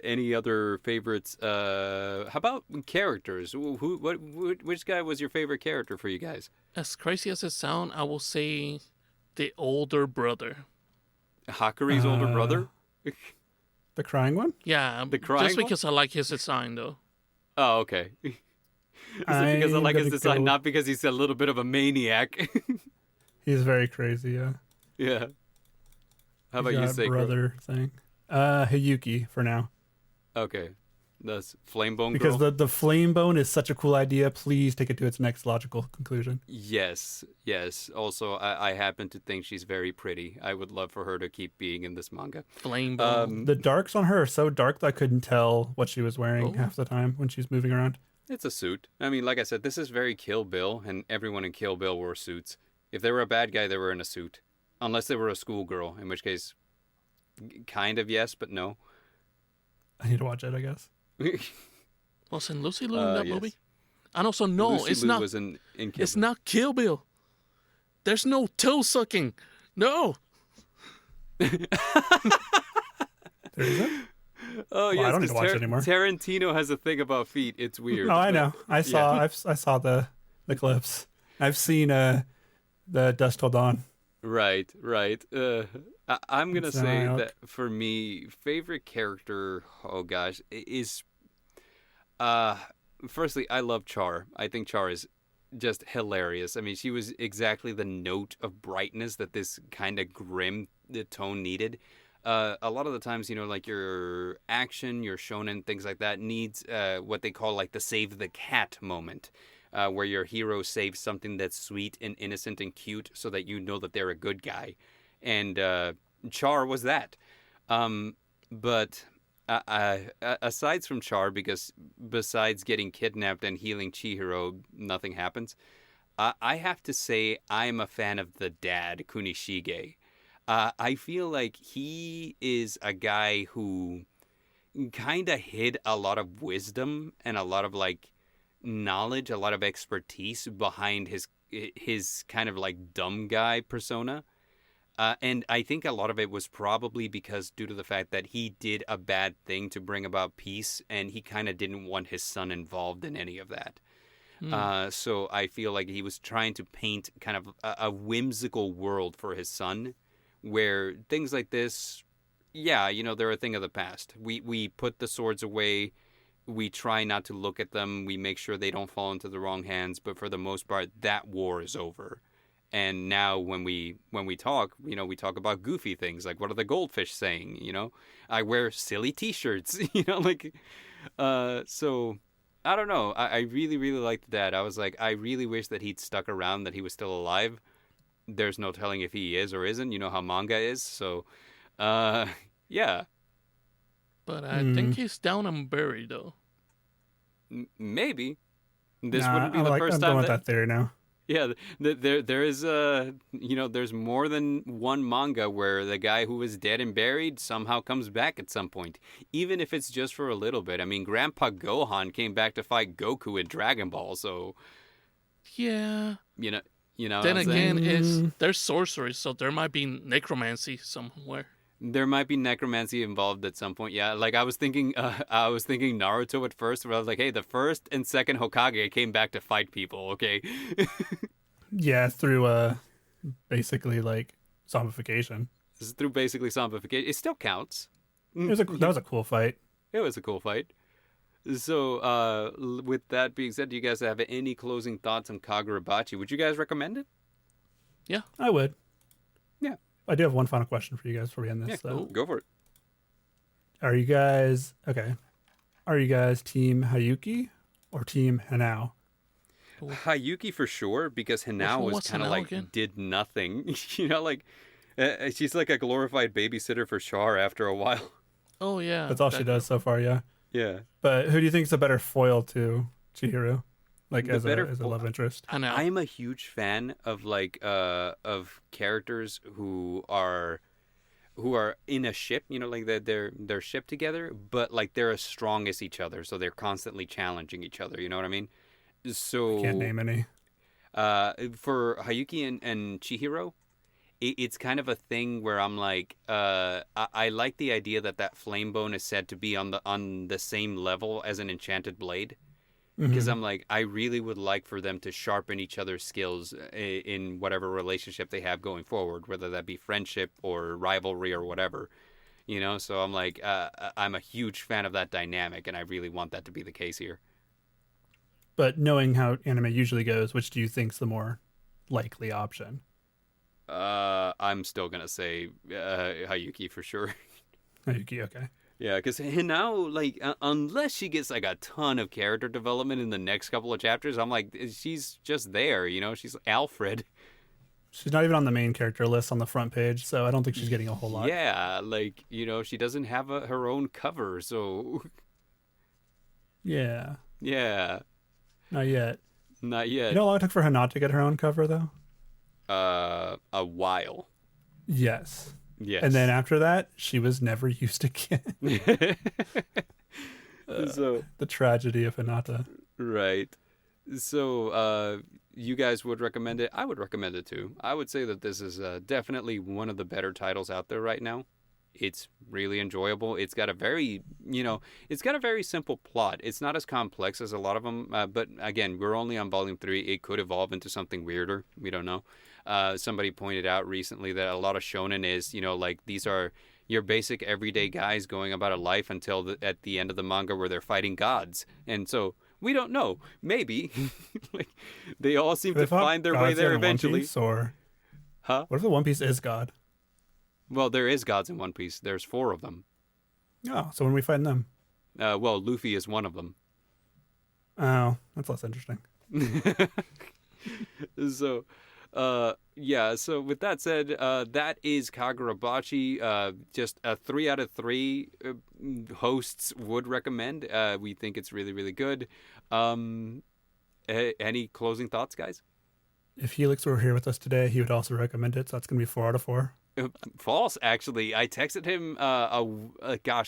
S1: any other favorites? How about characters? Which guy was your favorite character for you guys?
S3: As crazy as it sounds, I will say the older brother.
S1: Hakuri's older brother?
S2: The crying one?
S3: Yeah,
S1: The crying
S3: just because I like his design, though.
S1: Oh, okay. Is it because I like his design, not because he's a little bit of a maniac?
S2: He's very crazy, yeah.
S1: Yeah. How about
S2: He's
S1: you,
S2: got a
S1: Sakura?
S2: brother thing. Hayuki for now.
S1: Okay. That's Flamebone
S2: Because
S1: Girl?
S2: the flame bone is such a cool idea. Please take it to its next logical conclusion.
S1: Yes. Also, I happen to think she's very pretty. I would love for her to keep being in this manga.
S3: Flame bone.
S2: The darks on her are so dark that I couldn't tell what she was wearing half the time when she's moving around.
S1: It's a suit. I mean, like I said, this is very Kill Bill, and everyone in Kill Bill wore suits. If they were a bad guy, they were in a suit. Unless they were a schoolgirl, in which case, kind of yes, but no.
S2: I need to watch it, I guess.
S3: Wasn't Lucy Liu in that
S1: yes.
S3: movie? And also, no,
S1: Lucy
S3: it's
S1: Liu
S3: not.
S1: was in Kill
S3: It's
S1: Bill.
S3: not Kill Bill. There's no toe sucking. No.
S2: There isn't?
S1: Oh
S2: Well,
S1: yes,
S2: I don't need
S1: 'cause
S2: to watch it anymore.
S1: Tarantino has a thing about feet. It's weird.
S2: No, I know. I saw.
S1: Yeah.
S2: I saw the clips. I've seen the Dusk Till Dawn.
S1: Right, right. I'm gonna
S2: It's an
S1: say
S2: eye out.
S1: that for me, favorite character. Oh gosh, is uh, firstly, I love Char. I think Char is just hilarious. I mean, she was exactly the note of brightness that this kind of grim tone needed. A lot of the times, like your action, your shonen, things like that, needs what they call like the save the cat moment, where your hero saves something that's sweet and innocent and cute, so that you know that they're a good guy. And Char was that. But aside from Char, because besides getting kidnapped and healing Chihiro, nothing happens. I have to say I'm a fan of the dad, Kunishige. I feel like he is a guy who kind of hid a lot of wisdom and a lot of like knowledge, a lot of expertise behind his kind of like dumb guy persona. And I think a lot of it was probably because due to the fact that he did a bad thing to bring about peace, and he kind of didn't want his son involved in any of that. So I feel like he was trying to paint kind of a whimsical world for his son, where things like this, yeah, they're a thing of the past. We put the swords away. We try not to look at them. We make sure they don't fall into the wrong hands. But for the most part, that war is over. And now when we talk, we talk about goofy things like, what are the goldfish saying? I wear silly T-shirts. So I don't know. I really really liked that. I was like, I really wish that he'd stuck around, that he was still alive. There's no telling if he is or isn't. You know how manga is. So, yeah,
S3: But I think he's down and buried though.
S1: maybe this
S2: Nah,
S1: wouldn't be the first
S2: I'm
S1: time
S2: going with
S1: that.
S2: that theory now.
S1: Yeah, there is there's more than one manga where the guy who was dead and buried somehow comes back at some point, even if it's just for a little bit. I mean, Grandpa Gohan came back to fight Goku in Dragon Ball, so
S3: Yeah.
S1: you know, what
S3: Then
S1: I'm saying?
S3: again, there's sorcery, so there might be necromancy somewhere.
S1: There might be necromancy involved at some point. Yeah, like I was thinking Naruto at first, where I was like, hey, the first and second Hokage came back to fight people. Okay.
S2: Yeah, through basically like zombification.
S1: This is through basically zombification. It still counts.
S2: That was a cool fight.
S1: It was a cool fight. So, with that being said, do you guys have any closing thoughts on Kagurabachi? Would you guys recommend it?
S3: Yeah.
S2: I would.
S1: Yeah.
S2: I do have one final question for you guys before we end this.
S1: Yeah,
S2: though.
S1: go for it.
S2: Are you guys okay? Are you guys team Hayuki or team Hanao?
S1: Hayuki for sure, because Hinao was
S3: What's
S1: kind of
S3: Hanao
S1: like
S3: again?
S1: did nothing. She's like a glorified babysitter for Char after a while.
S3: Oh yeah.
S2: That's all she does so far, yeah.
S1: Yeah.
S2: But who do you think is a better foil to Chihiro? Like
S1: The
S2: as
S1: better
S2: a love interest?
S3: I know.
S1: I'm a huge fan of of characters who are in a ship, like they're shipped together, but like they're as strong as each other, so they're constantly challenging each other. You know what I mean? So
S2: Can't name any.
S1: for Hayuki and Chihiro, it's kind of a thing where I'm like, I like the idea that flame bone is said to be on the same level as an enchanted blade. Because I'm like, I really would like for them to sharpen each other's skills in whatever relationship they have going forward, whether that be friendship or rivalry or whatever, So I'm like, I'm a huge fan of that dynamic, and I really want that to be the case here.
S2: But knowing how anime usually goes, which do you think's the more likely option?
S1: I'm still gonna say Hayuki for sure.
S2: Hayuki, okay.
S1: Yeah, because Hinao, like, unless she gets like a ton of character development in the next couple of chapters, I'm like, she's just there, She's Alfred.
S2: She's not even on the main character list on the front page, so I don't think she's getting a whole lot.
S1: Yeah, like, she doesn't have her own cover, so
S2: Yeah.
S1: yeah,
S2: Not yet.
S1: not yet.
S2: You know how long it took for Hanat to get her own cover, though?
S1: A while.
S2: Yes.
S1: Yes.
S2: And then after that, she was never used again.
S1: So
S2: The tragedy of Hinata.
S1: right. So you guys would recommend it. I would recommend it too. I would say that this is definitely one of the better titles out there right now. It's really enjoyable. It's got a very, it's got a very simple plot. It's not as complex as a lot of them. But again, we're only on volume 3. It could evolve into something weirder. We don't know. Somebody pointed out recently that a lot of shonen is, like these are your basic everyday guys going about a life until at the end of the manga where they're fighting gods. And so we don't know. Maybe like they all seem to find their way there eventually.
S2: Or
S1: huh?
S2: What if the One Piece is God?
S1: Well, there is gods in One Piece. There's 4 of them.
S2: Oh, so when we find them?
S1: Well, Luffy is one of them.
S2: Oh, that's less interesting.
S1: So, yeah. So with that said, that is Kagurabachi. Just a 3 out of 3 hosts would recommend. We think it's really, really good. Any closing thoughts, guys?
S2: If Helix were here with us today, he would also recommend it. So that's going to be 4 out of 4.
S1: False, actually. I texted him,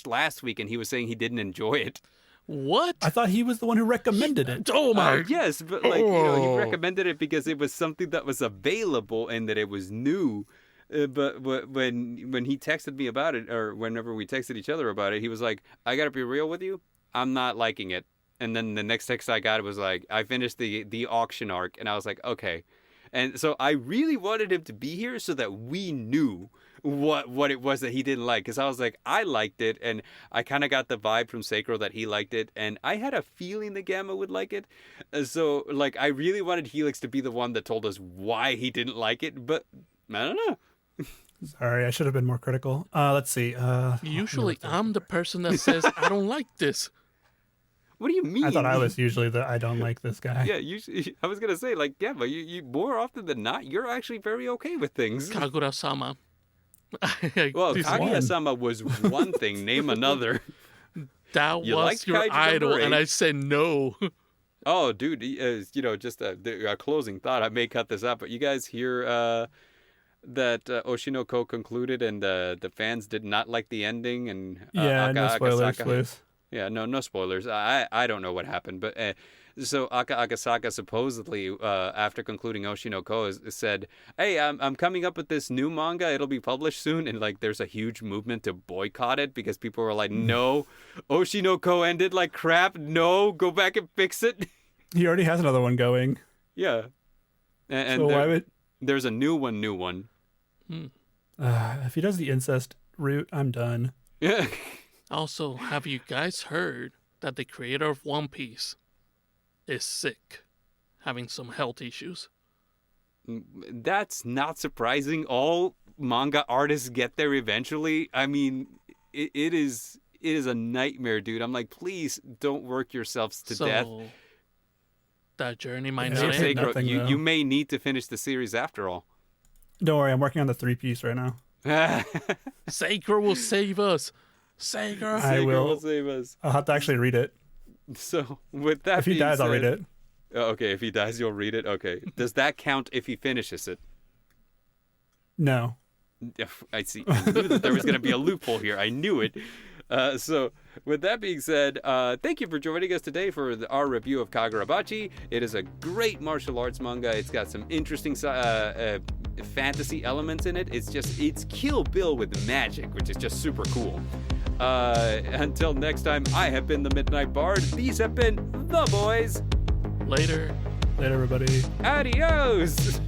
S1: last week, and he was saying he didn't enjoy it.
S3: What?
S2: I thought he was the one who recommended it.
S3: Oh my!
S1: Yes, but he recommended it because it was something that was available and that it was new. But when he texted me about it, or whenever we texted each other about it, he was like, "I gotta be real with you, I'm not liking it." And then the next text I got was like, "I finished the auction arc," and I was like, "Okay." And so I really wanted him to be here so that we knew what it was that he didn't like. Because I was like, I liked it, and I kind of got the vibe from Sakura that he liked it, and I had a feeling the Gamma would like it. So, like, I really wanted Helix to be the one that told us why he didn't like it, but I don't know.
S2: Sorry, I should have been more critical. Let's see.
S3: Usually, I'm the person that says, I don't like this.
S1: What do you mean?
S2: I thought I was usually the I don't like this guy.
S1: Yeah, usually, I was going to say, like, yeah, but you more often than not, you're actually very okay with things.
S3: Kagura-sama.
S1: Well, Kaguya-sama was one thing. Name another.
S3: That was your idol, and I said no.
S1: Oh, dude, just a closing thought. I may cut this out, but you guys hear that Oshinoko concluded and the fans did not like the ending? And
S2: no spoilers, please.
S1: Yeah, no spoilers. I don't know what happened, but so Aka Akasaka supposedly after concluding Oshinoko said, "Hey, I'm coming up with this new manga. It'll be published soon." And like, there's a huge movement to boycott it because people were like, "No, Oshinoko ended like crap. No, go back and fix it."
S2: He already has another one going.
S1: Yeah, and
S2: so why would
S1: there's a new one.
S2: If he does the incest route, I'm done.
S1: Yeah.
S3: Also, have you guys heard that the creator of One Piece is sick, having some health issues?
S1: That's not surprising. All manga artists get there eventually. I mean, it is a nightmare, dude. I'm like, please don't work yourselves to death.
S3: That journey might not end.
S1: You may need to finish the series after all.
S2: Don't worry, I'm working on the 3-piece right now.
S3: Sakura will save us. Sakura
S1: will save us.
S2: I'll have to actually read it.
S1: So with that,
S2: if he dies, I'll read it.
S1: Okay, if he dies, you'll read it. Okay, does that count if he finishes it?
S2: No.
S1: I see. I knew that there was going to be a loophole here. I knew it. So with that being said, thank you for joining us today for our review of Kagurabachi. It is a great martial arts manga. It's got some interesting fantasy elements in it. It's Kill Bill with magic, which is just super cool. Until next time, I have been the Midnight Bard. These have been the boys.
S3: Later,
S2: everybody.
S1: Adios.